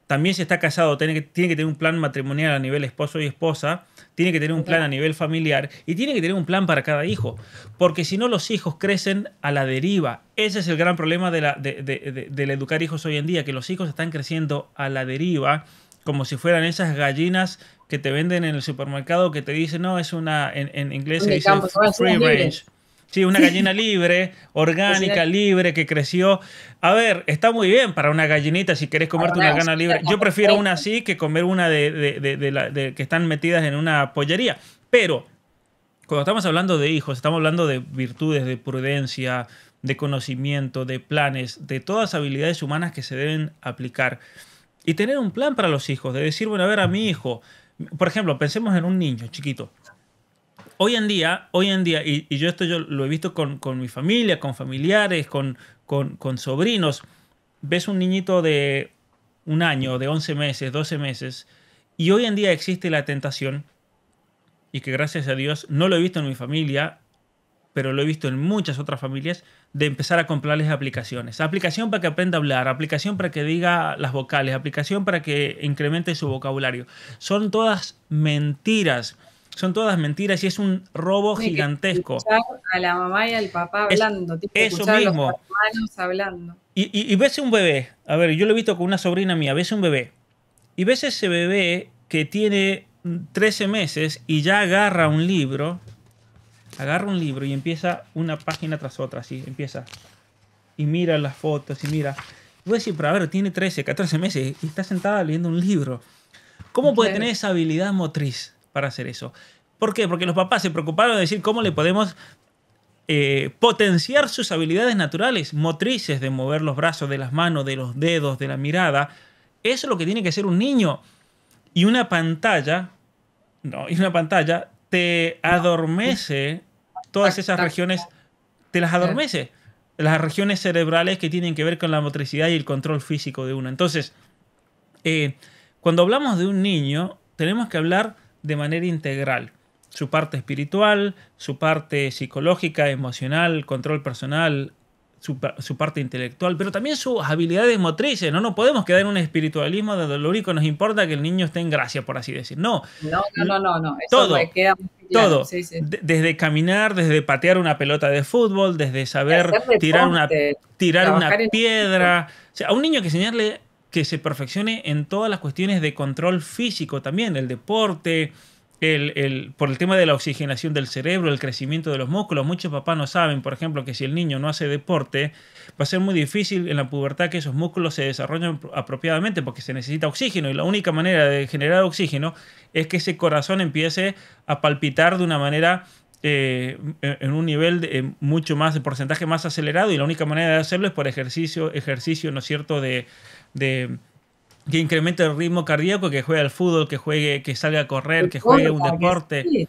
También si está casado, tiene que tener un plan matrimonial a nivel esposo y esposa, tiene que tener un plan a nivel familiar y tiene que tener un plan para cada hijo. Porque si no, los hijos crecen a la deriva. Ese es el gran problema del educar hijos hoy en día, que los hijos están creciendo a la deriva, como si fueran esas gallinas que te venden en el supermercado, que te dicen, no, es una, en inglés se dice free range. Sí, una gallina libre, orgánica, libre, que creció. A ver, está muy bien para una gallinita si querés comerte una gallina libre. Yo prefiero una así que comer una que están metidas en una pollería. Pero cuando estamos hablando de hijos, estamos hablando de virtudes, de prudencia, de conocimiento, de planes, de todas las habilidades humanas que se deben aplicar. Y tener un plan para los hijos, de decir, bueno, a ver, a mi hijo, por ejemplo, pensemos en un niño chiquito. Hoy en día, y yo lo he visto con mi familia, con familiares, con sobrinos, ves un niñito de 1 año, de 11 meses, 12 meses, y hoy en día existe la tentación, y que gracias a Dios no lo he visto en mi familia, pero lo he visto en muchas otras familias, de empezar a comprarles aplicaciones. Aplicación para que aprenda a hablar, aplicación para que diga las vocales, aplicación para que incremente su vocabulario. Son todas mentiras. Son todas mentiras y es un robo gigantesco. Escuchar a la mamá y al papá hablando. Eso mismo. A los hermanos hablando. Y ves un bebé. A ver, yo lo he visto con una sobrina mía. Ves un bebé. Y ves ese bebé que tiene 13 meses y ya agarra un libro. Agarra un libro y empieza una página tras otra. Así, empieza. Y mira las fotos y mira. Voy a decir, pero a ver, tiene 13, 14 meses y está sentada leyendo un libro. ¿Cómo puede tener esa habilidad motriz para hacer eso? ¿Por qué? Porque los papás se preocuparon de decir cómo le podemos potenciar sus habilidades naturales, motrices, de mover los brazos, de las manos, de los dedos, de la mirada. Eso es lo que tiene que ser un niño. Y una pantalla te adormece todas esas regiones, te las adormece. Las regiones cerebrales que tienen que ver con la motricidad y el control físico de uno. Entonces, cuando hablamos de un niño, tenemos que hablar de manera integral. Su parte espiritual, su parte psicológica, emocional, control personal, su parte intelectual, pero también sus habilidades motrices. No nos podemos quedar en un espiritualismo donde lo único que nos importa es que el niño esté en gracia, por así decir. No. No. Eso todo. Queda muy claro. Todo. Sí. Desde caminar, desde patear una pelota de fútbol, desde saber tirar una piedra. O sea, a un niño hay que enseñarle que se perfeccione en todas las cuestiones de control físico también, el deporte, por el tema de la oxigenación del cerebro, el crecimiento de los músculos. Muchos papás no saben, por ejemplo, que si el niño no hace deporte, va a ser muy difícil en la pubertad que esos músculos se desarrollen apropiadamente porque se necesita oxígeno y la única manera de generar oxígeno es que ese corazón empiece a palpitar de una manera en un nivel mucho más de porcentaje más acelerado y la única manera de hacerlo es por ejercicio, ¿no es cierto?, que incremente el ritmo cardíaco, que juegue al fútbol, que salga a correr, que juegue un deporte. Sí,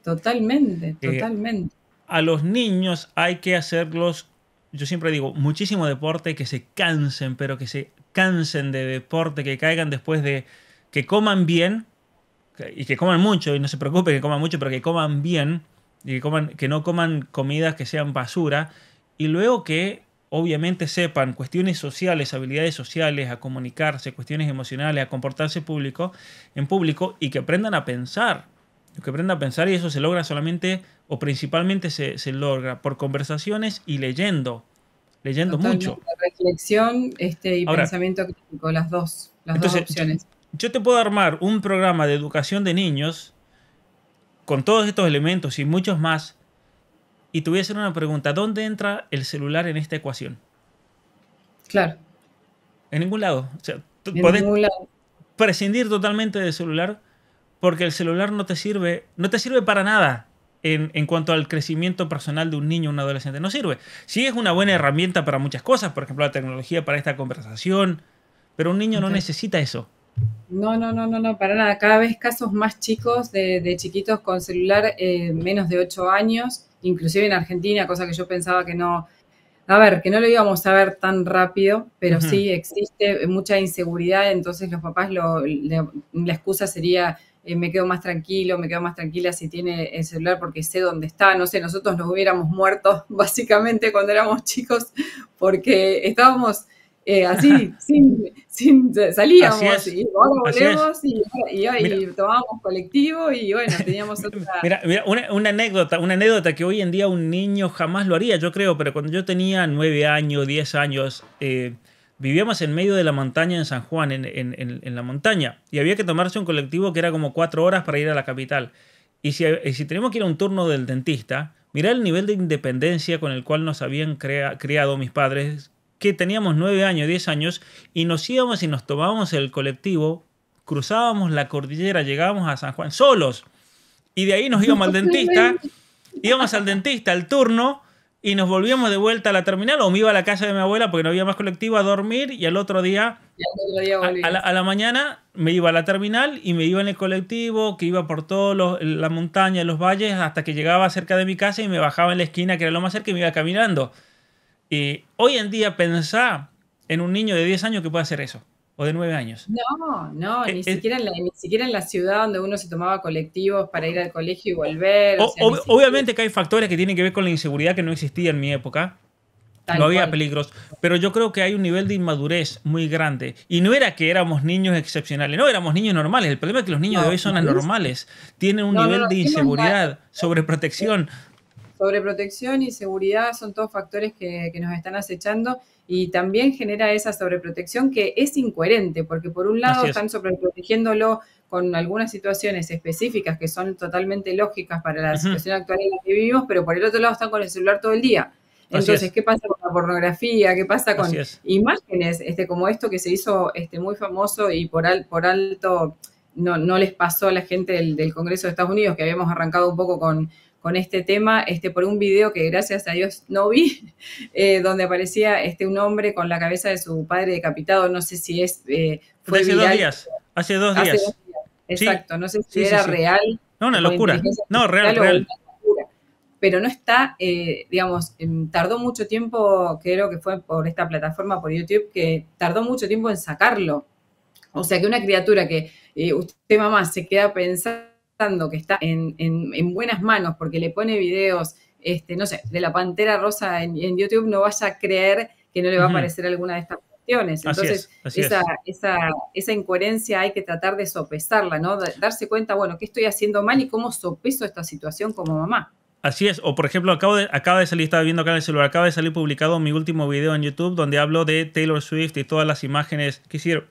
totalmente, totalmente. A los niños hay que hacerlos, yo siempre digo, muchísimo deporte, que se cansen, pero que se cansen de deporte, que caigan después de que coman bien y que coman mucho, y no se preocupen que coman mucho, pero que coman bien y que no coman comidas que sean basura, y luego que obviamente sepan cuestiones sociales, habilidades sociales, a comunicarse, cuestiones emocionales, a comportarse en público y que aprendan a pensar. Que aprendan a pensar y eso se logra solamente o principalmente se logra por conversaciones y leyendo mucho. Reflexión y ahora, pensamiento crítico, las dos opciones. Yo te puedo armar un programa de educación de niños con todos estos elementos y muchos más. Y te voy a hacer una pregunta. ¿Dónde entra el celular en esta ecuación? Claro. En ningún lado. O sea, podés prescindir totalmente del celular porque el celular no te sirve para nada en cuanto al crecimiento personal de un niño o un adolescente. No sirve. Sí es una buena herramienta para muchas cosas, por ejemplo, la tecnología para esta conversación, pero un niño no necesita eso. No, para nada. Cada vez casos más chicos de chiquitos con celular, menos de 8 años, inclusive en Argentina, cosa que yo pensaba que no, que no lo íbamos a ver tan rápido, pero sí existe mucha inseguridad, entonces los papás la excusa sería me quedo más tranquila si tiene el celular porque sé dónde está, no sé, nosotros nos hubiéramos muerto básicamente cuando éramos chicos porque estábamos así, salíamos y ahora volvemos y tomábamos colectivo y bueno, teníamos otra... Mira, una anécdota que hoy en día un niño jamás lo haría, yo creo, pero cuando yo tenía 9 años, 10 años, vivíamos en medio de la montaña en San Juan, en la montaña, y había que tomarse un colectivo que era como 4 horas para ir a la capital. Y si teníamos que ir a un turno del dentista, mirá el nivel de independencia con el cual nos habían criado mis padres, que teníamos 9 años, 10 años, y nos íbamos y nos tomábamos el colectivo, cruzábamos la cordillera, llegábamos a San Juan solos, y de ahí nos íbamos al dentista, al turno, y nos volvíamos de vuelta a la terminal, o me iba a la casa de mi abuela porque no había más colectivo a dormir, y al otro día a la mañana me iba a la terminal y me iba en el colectivo que iba por toda la montaña, los valles, hasta que llegaba cerca de mi casa y me bajaba en la esquina que era lo más cerca y me iba caminando. Y hoy en día pensá en un niño de 10 años que puede hacer eso, o de 9 años. No, ni siquiera en la ciudad donde uno se tomaba colectivos para ir al colegio y volver. Obviamente que hay factores que tienen que ver con la inseguridad que no existía en mi época. No había peligros, pero yo creo que hay un nivel de inmadurez muy grande. Y no era que éramos niños excepcionales, no, éramos niños normales. El problema es que los niños de hoy son anormales. Tienen un nivel de inseguridad, sobreprotección. Sobreprotección y seguridad son todos factores que nos están acechando y también genera esa sobreprotección que es incoherente, porque por un lado están sobreprotegiéndolo con algunas situaciones específicas que son totalmente lógicas para la situación actual en la que vivimos, pero por el otro lado están con el celular todo el día. Entonces, ¿qué pasa con la pornografía? ¿Qué pasa con imágenes como esto que se hizo muy famoso y por alto no les pasó a la gente del Congreso de Estados Unidos, que habíamos arrancado un poco con este tema, por un video que gracias a Dios no vi, donde aparecía un hombre con la cabeza de su padre decapitado, no sé si fue viral. Hace dos días. Exacto, sí, no sé si era real. No, una locura. No, real. Pero no está, tardó mucho tiempo, creo que fue por esta plataforma, por YouTube, que tardó mucho tiempo en sacarlo. O sea, que una criatura que usted, mamá, se queda pensando que está en buenas manos porque le pone videos, no sé, de la Pantera Rosa en YouTube, no vaya a creer que no le va a aparecer alguna de estas cuestiones. Entonces, esa incoherencia hay que tratar de sopesarla, ¿no? Darse cuenta, bueno, qué estoy haciendo mal y cómo sopeso esta situación como mamá. Así es, o por ejemplo, acaba de salir, estaba viendo acá en el celular, acaba de salir publicado mi último video en YouTube donde hablo de Taylor Swift y todas las imágenes De que la hicieron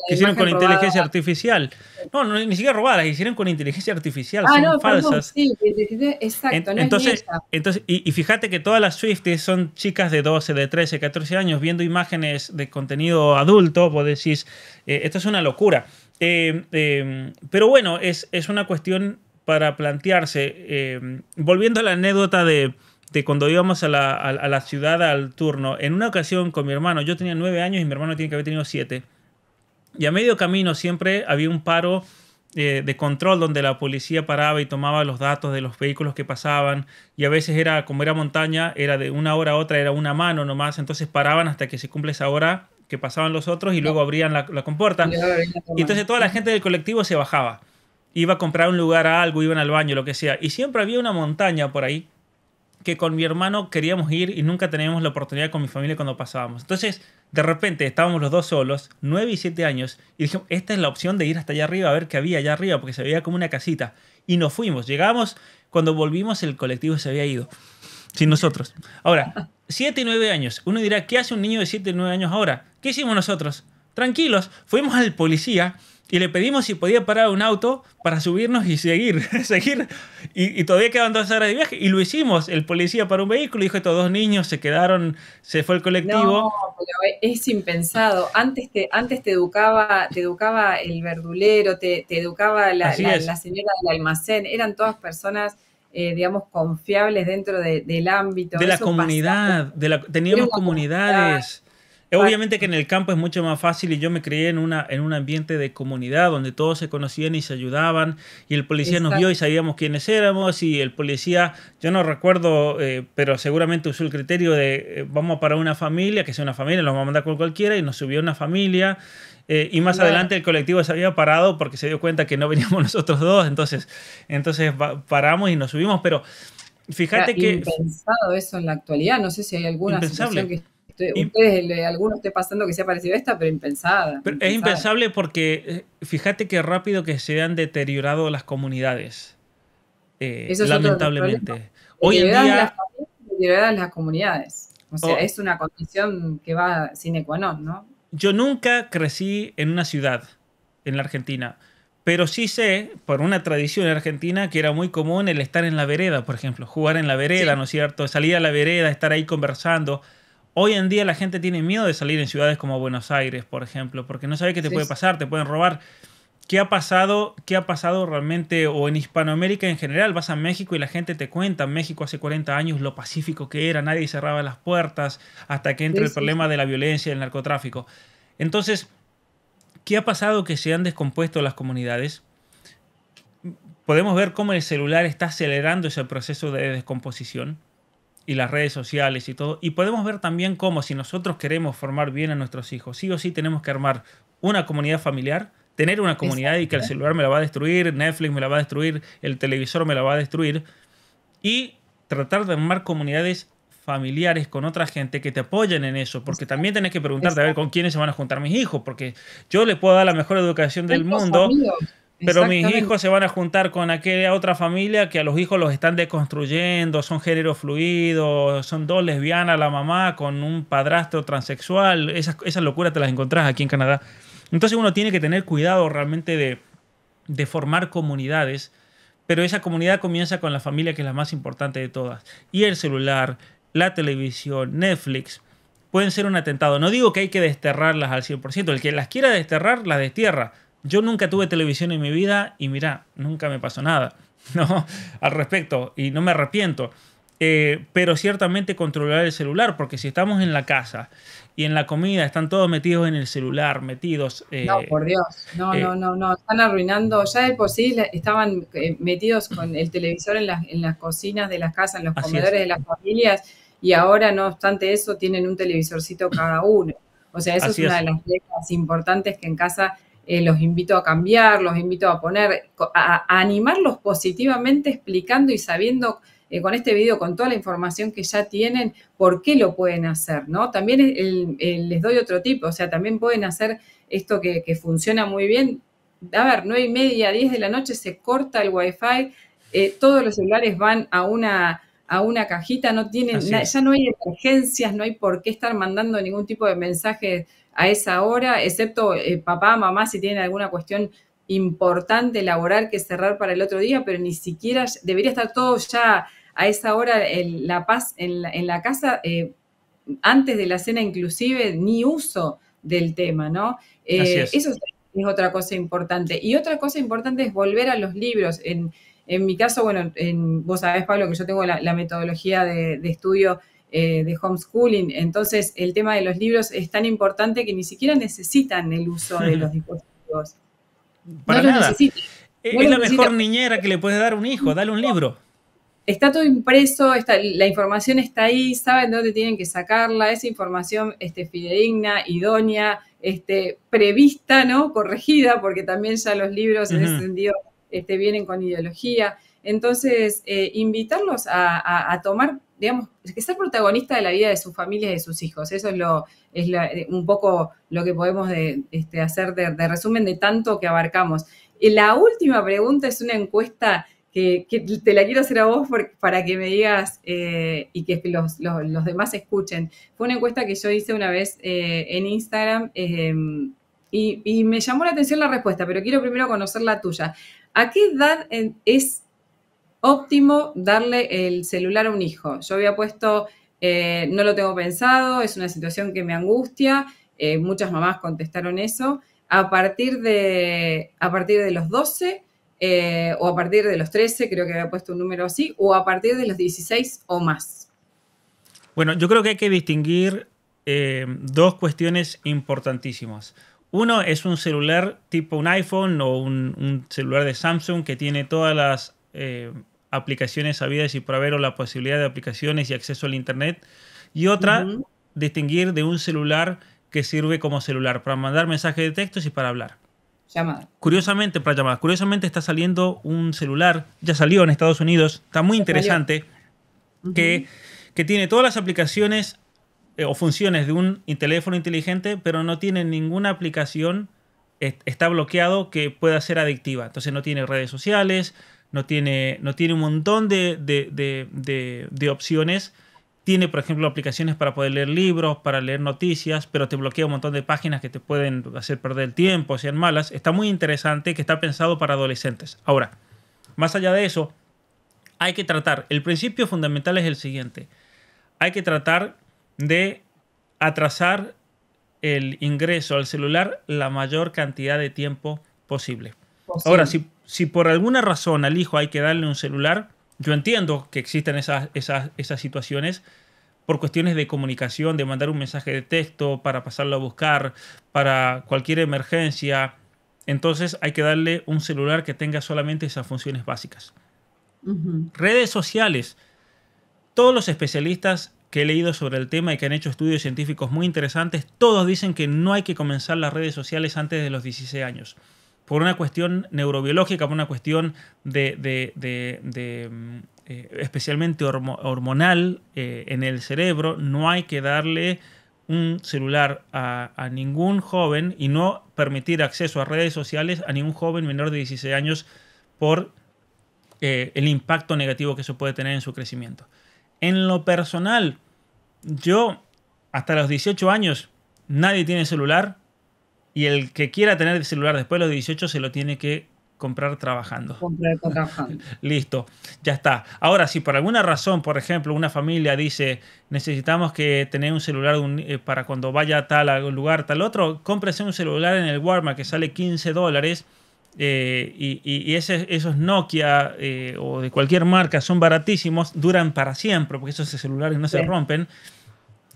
imagen con robada. inteligencia artificial. No, no, ni siquiera robadas, hicieron con inteligencia artificial, Ah, son no, perdón, falsas. sí, exacto, no es ni Entonces, ella. y fíjate que todas las Swifties son chicas de 12, de 13, 14 años viendo imágenes de contenido adulto. Vos decís, esto es una locura. Pero bueno, es una cuestión para plantearse. Volviendo a la anécdota de cuando íbamos a la ciudad al turno, en una ocasión con mi hermano, yo tenía 9 años y mi hermano tiene que haber tenido 7. Y a medio camino siempre había un paro de control donde la policía paraba y tomaba los datos de los vehículos que pasaban. Y a veces era, como era montaña, era de una hora a otra, era una mano nomás. Entonces paraban hasta que se cumple esa hora que pasaban los otros y luego abrían la compuerta. Y luego venía a Y tomar. entonces toda la gente del colectivo se bajaba. Iba a comprar un lugar a algo, iban al baño, lo que sea. Y siempre había una montaña por ahí que con mi hermano queríamos ir y nunca teníamos la oportunidad con mi familia cuando pasábamos. Entonces, de repente estábamos los dos solos, 9 y 7 años, y dijimos, esta es la opción de ir hasta allá arriba a ver qué había allá arriba, porque se veía como una casita. Y nos fuimos. Llegamos, cuando volvimos el colectivo se había ido, sin nosotros. Ahora, 7 y 9 años. Uno dirá, ¿qué hace un niño de 7 y 9 años ahora? ¿Qué hicimos nosotros? Tranquilos, fuimos al policía y le pedimos si podía parar un auto para subirnos y seguir. Y todavía quedaban 2 horas de viaje. Y lo hicimos. El policía paró un vehículo, dijo, estos 2 niños se quedaron, se fue el colectivo. No, pero es impensado. Antes te educaba el verdulero, te educaba la Así es. señora del almacén. Eran todas personas, digamos, confiables dentro del ámbito. De la Eso pasaba. comunidad, Era teníamos una comunidad. comunidades. Obviamente que en el campo es mucho más fácil y yo me crié en un ambiente de comunidad donde todos se conocían y se ayudaban y el policía nos vio y Exacto. sabíamos quiénes éramos y el policía, yo no recuerdo, pero seguramente usó el criterio de vamos a parar una familia, que sea una familia, los vamos a mandar con cualquiera y nos subió una familia. Y más Claro. adelante el colectivo se había parado porque se dio cuenta que no veníamos nosotros dos, entonces paramos y nos subimos, pero Era fíjate que impensado eso en la actualidad. No sé si hay alguna situación impensable. que alguno esté pasando que sea parecida a esta, pero impensada, Pero es impensada. impensable porque fíjate qué rápido que se han deteriorado las comunidades, Eso es otro de los problemas. lamentablemente. Hoy en Deterioradas las día, familias, deterioradas las comunidades. O sea, oh, es una condición que va sine qua non, ¿no? yo nunca crecí en una ciudad en la Argentina, pero sí sé, por una tradición en Argentina, que era muy común el estar en la vereda, por ejemplo, jugar en la vereda, Sí, ¿no es cierto? Salir a la vereda, estar ahí conversando. Hoy en día la gente tiene miedo de salir en ciudades como Buenos Aires, por ejemplo, porque no sabe qué te sí, puede sí. pasar, te pueden robar. ¿Qué ha pasado? ¿Qué ha pasado realmente? O en Hispanoamérica en general, vas a México y la gente te cuenta, México hace 40 años lo pacífico que era, nadie cerraba las puertas hasta que entra Sí, el sí, sí. problema de la violencia y el narcotráfico. Entonces, ¿qué ha pasado que se han descompuesto las comunidades? Podemos ver cómo el celular está acelerando ese proceso de descomposición y las redes sociales y todo. Y podemos ver también cómo si nosotros queremos formar bien a nuestros hijos, sí o sí tenemos que armar una comunidad familiar, tener una comunidad y que el Exacto. celular me la va a destruir, Netflix me la va a destruir, el televisor me la va a destruir. Y tratar de armar comunidades familiares con otra gente que te apoyen en eso, porque también tenés que preguntarte a ver con Exacto. quiénes se van a juntar mis hijos, porque yo le puedo dar la mejor educación del Los mundo, amigos, pero mis exactamente. hijos se van a juntar con aquella otra familia que a los hijos los están deconstruyendo, son género fluido, son 2 lesbianas, la mamá con un padrastro transexual. Esas locuras te las encontrás aquí en Canadá. Entonces uno tiene que tener cuidado realmente de formar comunidades, pero esa comunidad comienza con la familia, que es la más importante de todas. Y el celular, la televisión, Netflix, pueden ser un atentado. No digo que hay que desterrarlas al 100%. El que las quiera desterrar, las destierra. Yo nunca tuve televisión en mi vida y mira, nunca me pasó nada, ¿no? Al respecto y no me arrepiento. Pero ciertamente controlar el celular, porque si estamos en la casa y en la comida están todos metidos en el celular, metidos... No, por Dios. No, no, eh, no, no. Están arruinando. Ya de por sí estaban metidos con el televisor en las cocinas de las casas, en los así es, comedores de las familias, y ahora, no obstante eso, tienen un televisorcito cada uno. O sea, eso es así una de es. las reglas importantes que en casa los invito a cambiar, los invito a poner, a animarlos positivamente, explicando y sabiendo con este video, con toda la información que ya tienen, por qué lo pueden hacer, ¿no? También les doy otro tip, o sea, también pueden hacer esto que funciona muy bien. A ver, 9:30, 10 de la noche se corta el wifi, todos los celulares van a una cajita, no tienen, ya no hay emergencias, no hay por qué estar mandando ningún tipo de mensaje a esa hora, excepto papá, mamá, si tienen alguna cuestión importante laboral que cerrar para el otro día, pero ni siquiera debería estar todo ya a esa hora, la paz en la casa, antes de la cena inclusive, ni uso del tema, ¿no? Eso es otra cosa importante. Y otra cosa importante es volver a los libros. En mi caso, bueno, vos sabés, Pablo, que yo tengo la metodología de estudio de homeschooling, entonces el tema de los libros es tan importante que ni siquiera necesitan el uso de los dispositivos. Para nada. Es la mejor niñera que le puedes dar a un hijo, dale un libro. Está todo impreso, la información está ahí, saben dónde tienen que sacarla, esa información fidedigna, idónea, prevista, ¿no? Corregida, porque también ya los libros en ese sentido vienen con ideología. Entonces, invitarlos a tomar, digamos, que ser protagonista de la vida de sus familias y de sus hijos. Eso es un poco lo que podemos hacer de resumen de tanto que abarcamos. La última pregunta es una encuesta que te la quiero hacer a vos para que me digas y que los demás escuchen. Fue una encuesta que yo hice una vez en Instagram y me llamó la atención la respuesta, pero quiero primero conocer la tuya. ¿A qué edad es óptimo darle el celular a un hijo? Yo había puesto, no lo tengo pensado, es una situación que me angustia, muchas mamás contestaron eso, a partir de los 12, o a partir de los 13, creo que había puesto un número así, o a partir de los 16 o más. Bueno, yo creo que hay que distinguir dos cuestiones importantísimas. Uno es un celular tipo un iPhone o un celular de Samsung que tiene todas las aplicaciones habidas y por haber, o la posibilidad de aplicaciones y acceso al internet. Y otra, distinguir de un celular que sirve como celular para mandar mensajes de textos y para hablar. Llamada. Curiosamente, para llamadas. Curiosamente está saliendo un celular, ya salió en Estados Unidos, está muy interesante, que tiene todas las aplicaciones o funciones de un teléfono inteligente, pero no tiene ninguna aplicación, está bloqueado, que pueda ser adictiva. Entonces no tiene redes sociales, no tiene un montón de opciones. Tiene, por ejemplo, aplicaciones para poder leer libros, para leer noticias, pero te bloquea un montón de páginas que te pueden hacer perder el tiempo, sean malas. Está muy interesante, que está pensado para adolescentes. Ahora, más allá de eso, hay que tratar, el principio fundamental es el siguiente. Hay que tratar de atrasar el ingreso al celular la mayor cantidad de tiempo posible. Ahora, si por alguna razón al hijo hay que darle un celular, yo entiendo que existen esas situaciones por cuestiones de comunicación, de mandar un mensaje de texto, para pasarlo a buscar, para cualquier emergencia. Entonces hay que darle un celular que tenga solamente esas funciones básicas. Redes sociales. Todos los especialistas que he leído sobre el tema y que han hecho estudios científicos muy interesantes, todos dicen que no hay que comenzar las redes sociales antes de los 16 años. Por una cuestión neurobiológica, por una cuestión especialmente hormonal en el cerebro. No hay que darle un celular a ningún joven y no permitir acceso a redes sociales a ningún joven menor de 16 años por el impacto negativo que eso puede tener en su crecimiento. En lo personal, yo hasta los 18 años nadie tiene celular. Y el que quiera tener el celular después de los 18 se lo tiene que comprar trabajando. Listo, ya está. Ahora, si por alguna razón, por ejemplo, una familia dice necesitamos que tener un celular para cuando vaya a tal lugar, tal otro, cómprese un celular en el Walmart que sale $15 y esos Nokia o de cualquier marca son baratísimos, duran para siempre porque esos celulares no se rompen.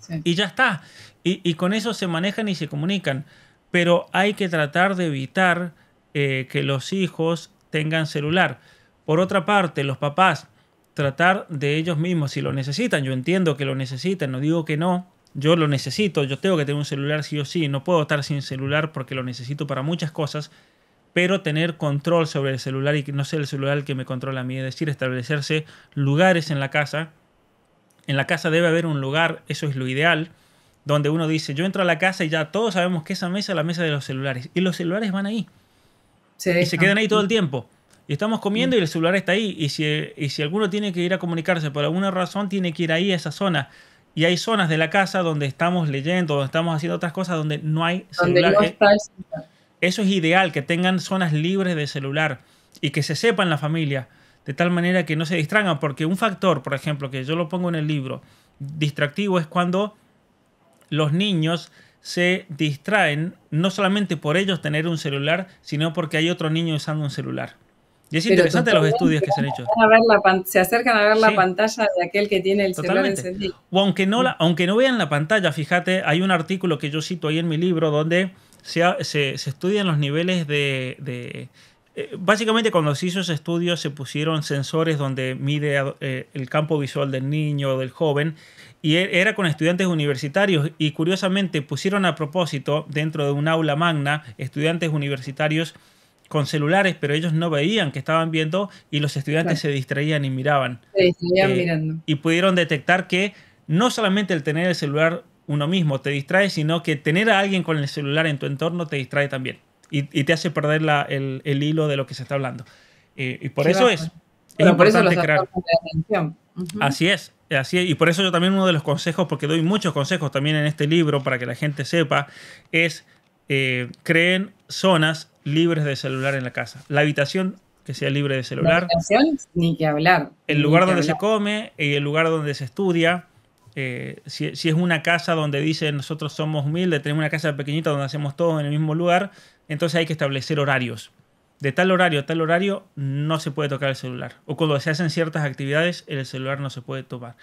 Sí. Y ya está. Y con eso se manejan y se comunican. Pero hay que tratar de evitar que los hijos tengan celular. Por otra parte, los papás, tratar de ellos mismos, si lo necesitan. Yo entiendo que lo necesitan, no digo que no. Yo lo necesito, yo tengo que tener un celular sí o sí. No puedo estar sin celular porque lo necesito para muchas cosas. Pero tener control sobre el celular y que no sea el celular el que me controla a mí. Es decir, establecerse lugares en la casa. En la casa debe haber un lugar, eso es lo ideal, donde uno dice, yo entro a la casa y ya todos sabemos que esa mesa es la mesa de los celulares. Y los celulares van ahí. Y se quedan ahí todo el tiempo. Y estamos comiendo y el celular está ahí. Y si alguno tiene que ir a comunicarse por alguna razón, tiene que ir ahí a esa zona. Y hay zonas de la casa donde estamos leyendo, donde estamos haciendo otras cosas, donde no hay Donde celular. no está el celular. Eso es ideal, que tengan zonas libres de celular y que se sepan la familia, de tal manera que no se distraigan. Porque un factor, por ejemplo, que yo lo pongo en el libro, distractivo, es cuando los niños se distraen, no solamente por ellos tener un celular, sino porque hay otro niño usando un celular. Y es Pero interesante los totalmente estudios que se han hecho. se acercan a ver la Sí, pantalla de aquel que tiene el celular totalmente. encendido. O aunque no vean la pantalla, fíjate, hay un artículo que yo cito ahí en mi libro donde se estudian los niveles básicamente cuando se hizo ese estudio se pusieron sensores donde mide el campo visual del niño o del joven y era con estudiantes universitarios y curiosamente pusieron a propósito dentro de un aula magna estudiantes universitarios con celulares, pero ellos no veían que estaban viendo y los estudiantes se distraían y miraban. Se distraían mirando. Y pudieron detectar que no solamente el tener el celular uno mismo te distrae, sino que tener a alguien con el celular en tu entorno te distrae también. Y te hace perder el hilo de lo que se está hablando. Y por eso es importante crear. Atención. Así es. Y por eso yo también uno de los consejos, porque doy muchos consejos también en este libro para que la gente sepa, es creen zonas libres de celular en la casa. La habitación que sea libre de celular. La habitación, ni que hablar. El lugar donde se come y el lugar donde se estudia. Si es una casa donde dicen nosotros somos humildes, tenemos una casa pequeñita donde hacemos todo en el mismo lugar, entonces hay que establecer horarios. De tal horario a tal horario no se puede tocar el celular. O cuando se hacen ciertas actividades, el celular no se puede tocar.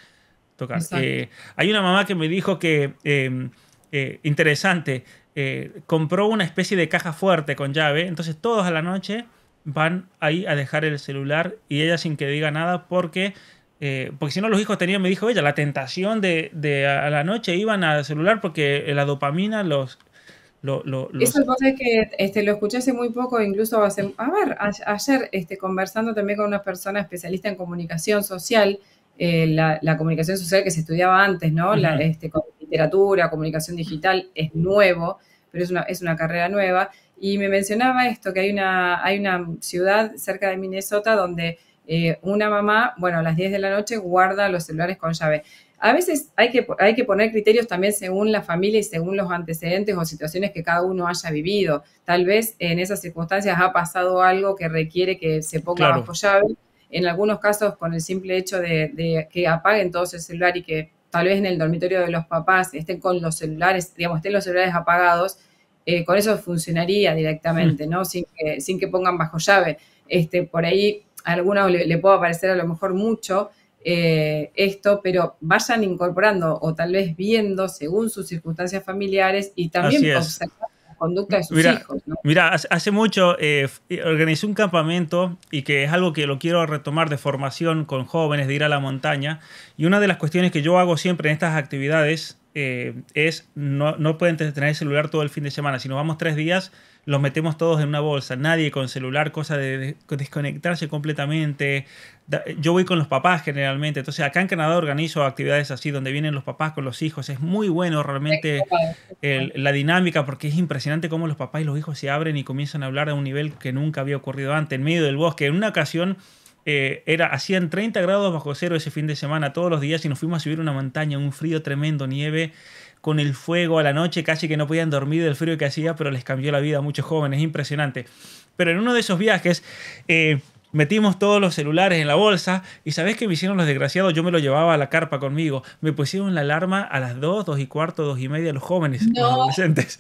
Hay una mamá que me dijo que, interesante, compró una especie de caja fuerte con llave, entonces todos a la noche van ahí a dejar el celular y ella sin que diga nada porque si no los hijos tenían, me dijo ella, la tentación de a la noche iban al celular porque la dopamina los... Eso es que lo escuché hace muy poco, incluso ayer conversando también con una persona especialista en comunicación social, la comunicación social que se estudiaba antes, ¿no? Con literatura, comunicación digital, es nuevo, pero es una carrera nueva. Y me mencionaba esto, que hay una ciudad cerca de Minnesota donde una mamá, a las 10 de la noche guarda los celulares con llave. A veces hay que poner criterios también según la familia y según los antecedentes o situaciones que cada uno haya vivido. Tal vez en esas circunstancias ha pasado algo que requiere que se ponga bajo llave. En algunos casos, con el simple hecho de que apaguen todos el celular y que tal vez en el dormitorio de los papás estén con los celulares, estén los celulares apagados, con eso funcionaría directamente, ¿no? Sin que pongan bajo llave. Por ahí a algunos le puede parecer a lo mejor mucho esto, pero vayan incorporando o tal vez viendo según sus circunstancias familiares y también observar la conducta de sus hijos, ¿no? Mira, hace mucho organizé un campamento y que es algo que lo quiero retomar de formación con jóvenes, de ir a la montaña, y una de las cuestiones que yo hago siempre en estas actividades es no pueden tener el celular todo el fin de semana. Si nos vamos 3 días, los metemos todos en una bolsa, nadie con celular, cosa de desconectarse completamente. Yo voy con los papás generalmente, entonces acá en Canadá organizo actividades así donde vienen los papás con los hijos. Es muy bueno realmente la dinámica porque es impresionante cómo los papás y los hijos se abren y comienzan a hablar a un nivel que nunca había ocurrido antes, en medio del bosque. En una ocasión hacían 30 grados bajo cero ese fin de semana todos los días y nos fuimos a subir una montaña, un frío tremendo, nieve, con el fuego a la noche, casi que no podían dormir del frío que hacía, pero les cambió la vida a muchos jóvenes, impresionante. Pero en uno de esos viajes metimos todos los celulares en la bolsa y ¿sabés qué me hicieron los desgraciados? Yo me lo llevaba a la carpa conmigo. Me pusieron la alarma a las 2, 2 y cuarto, 2 y media los jóvenes, los adolescentes.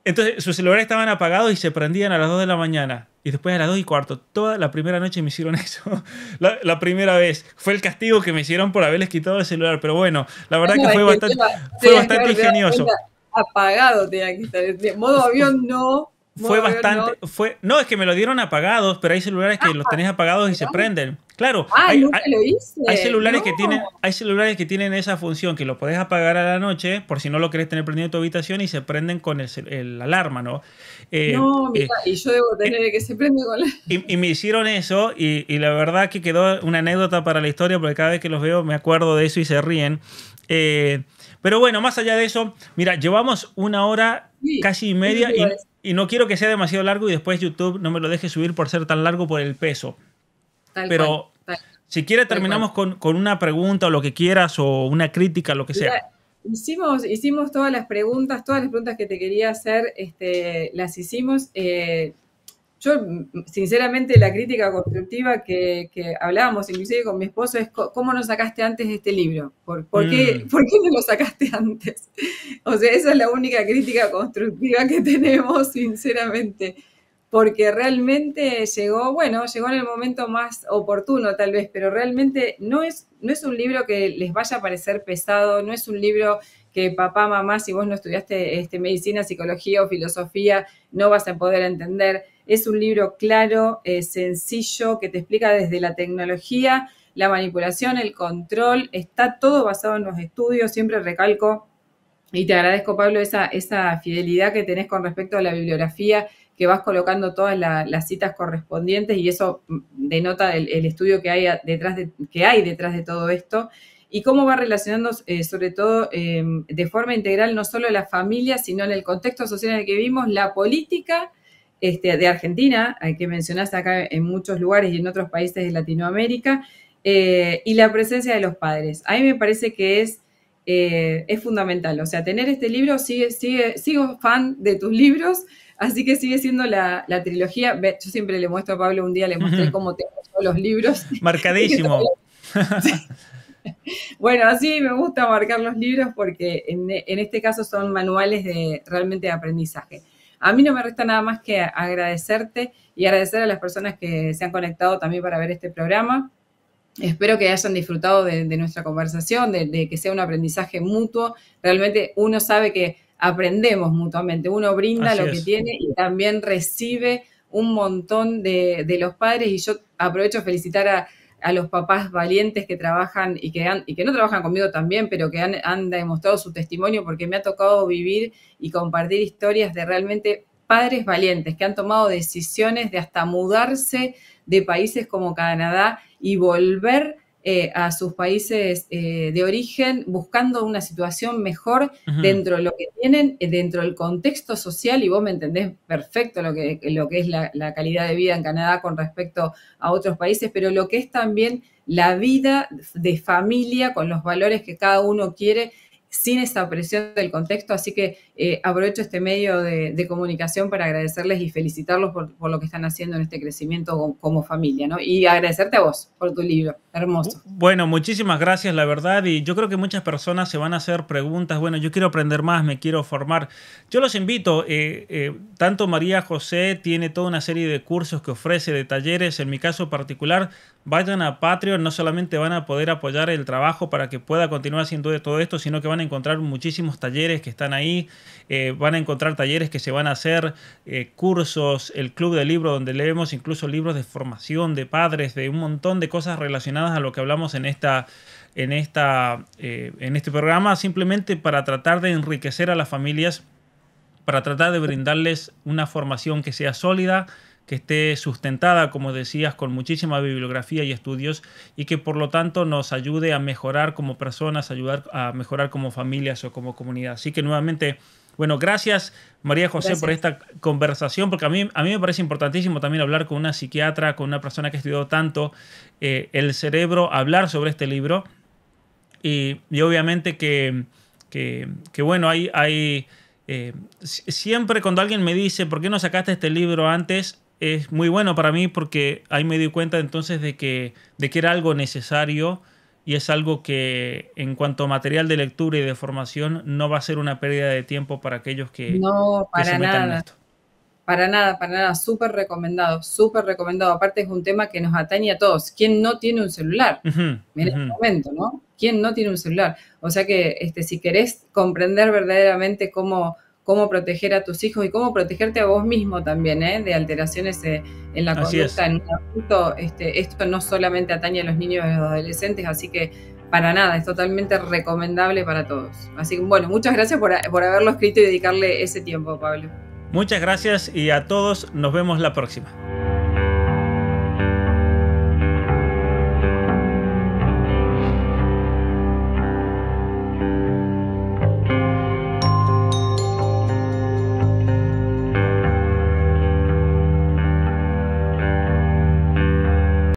Entonces sus celulares estaban apagados y se prendían a las 2 de la mañana. Y después a las 2 y cuarto. Toda la primera noche me hicieron eso. La primera vez. Fue el castigo que me hicieron por haberles quitado el celular. Pero bueno, la verdad que fue bastante ingenioso. Apagado tenía que estar. De modo avión no. No, es que me lo dieron apagados, pero hay celulares que los tenés apagados y se prenden. Claro, nunca lo hice. Hay celulares que tienen esa función, que lo podés apagar a la noche, por si no lo querés tener prendido en tu habitación, y se prenden con el alarma, ¿no? Y yo debo tener que se prende con la... Y me hicieron eso, y la verdad que quedó una anécdota para la historia, porque cada vez que los veo me acuerdo de eso y se ríen. Pero bueno, más allá de eso, mira, llevamos 1 hora casi y media Y no quiero que sea demasiado largo y después YouTube no me lo deje subir por ser tan largo por el peso. Pero si quiere terminamos con una pregunta o lo que quieras o una crítica, lo que sea. Hicimos todas las preguntas que te quería hacer, las hicimos. Yo, sinceramente, la crítica constructiva que hablábamos, inclusive con mi esposo, es ¿cómo no sacaste antes este libro? ¿Por qué no lo sacaste antes? O sea, esa es la única crítica constructiva que tenemos, sinceramente. Porque realmente llegó en el momento más oportuno tal vez, pero realmente no es un libro que les vaya a parecer pesado, no es un libro que papá, mamá, si vos no estudiaste medicina, psicología o filosofía, no vas a poder entender. Es un libro claro, sencillo, que te explica desde la tecnología, la manipulación, el control, está todo basado en los estudios, siempre recalco, y te agradezco, Pablo, esa fidelidad que tenés con respecto a la bibliografía, que vas colocando todas las citas correspondientes y eso denota el estudio que hay detrás de todo esto y cómo va relacionando sobre todo de forma integral no solo la familia, sino en el contexto social en el que vivimos, la política de Argentina, que mencionaste acá en muchos lugares y en otros países de Latinoamérica, y la presencia de los padres. A mí me parece que es fundamental. O sea, tener este libro, sigo fan de tus libros, así que sigue siendo la trilogía. Yo siempre le muestro a Pablo, un día le mostré cómo tengo los libros. Marcadísimo. Bueno, así me gusta marcar los libros porque en este caso son manuales realmente de aprendizaje. A mí no me resta nada más que agradecerte y agradecer a las personas que se han conectado también para ver este programa. Espero que hayan disfrutado de nuestra conversación, de que sea un aprendizaje mutuo. Realmente uno sabe que aprendemos mutuamente, uno brinda lo que tiene y también recibe un montón de los padres. Y yo aprovecho a felicitar a los papás valientes que trabajan y que no trabajan conmigo también, pero que han demostrado su testimonio, porque me ha tocado vivir y compartir historias de realmente padres valientes que han tomado decisiones de hasta mudarse de países como Canadá y volver a sus países de origen buscando una situación mejor dentro de lo que tienen, dentro del contexto social, y vos me entendés perfecto lo que es la calidad de vida en Canadá con respecto a otros países, pero lo que es también la vida de familia con los valores que cada uno quiere, sin esa presión del contexto. Así que aprovecho este medio de comunicación para agradecerles y felicitarlos por lo que están haciendo en este crecimiento como familia, ¿no? Y agradecerte a vos por tu libro, hermoso. Bueno, muchísimas gracias, la verdad, y yo creo que muchas personas se van a hacer preguntas. Bueno, yo quiero aprender más, me quiero formar. Yo los invito, tanto María José tiene toda una serie de cursos que ofrece, de talleres. En mi caso particular, vayan a Patreon, no solamente van a poder apoyar el trabajo para que pueda continuar haciendo todo esto, sino que van a encontrar muchísimos talleres que están ahí, van a encontrar talleres que se van a hacer, cursos, el club de libros donde leemos incluso libros de formación de padres, de un montón de cosas relacionadas a lo que hablamos en este programa, simplemente para tratar de enriquecer a las familias, para tratar de brindarles una formación que sea sólida, que esté sustentada, como decías, con muchísima bibliografía y estudios, y que por lo tanto nos ayude a mejorar como personas, ayudar a mejorar como familias o como comunidad. Así que nuevamente, bueno, gracias María José por esta conversación, porque a mí me parece importantísimo también hablar con una psiquiatra, con una persona que ha estudiado tanto el cerebro, hablar sobre este libro, y obviamente que bueno, hay siempre cuando alguien me dice ¿por qué no sacaste este libro antes? Es muy bueno para mí, porque ahí me di cuenta entonces de que era algo necesario, y es algo que en cuanto a material de lectura y de formación no va a ser una pérdida de tiempo para aquellos que se metan en esto. Para nada, súper recomendado. Aparte es un tema que nos atañe a todos. ¿Quién no tiene un celular en este momento, no? ¿Quién no tiene un celular? O sea que si querés comprender verdaderamente cómo proteger a tus hijos y cómo protegerte a vos mismo también, de alteraciones en la conducta en un adulto, esto no solamente atañe a los niños y a los adolescentes, así que para nada, es totalmente recomendable para todos. Así que bueno, muchas gracias por haberlo escrito y dedicarle ese tiempo, Pablo. Muchas gracias y a todos nos vemos la próxima.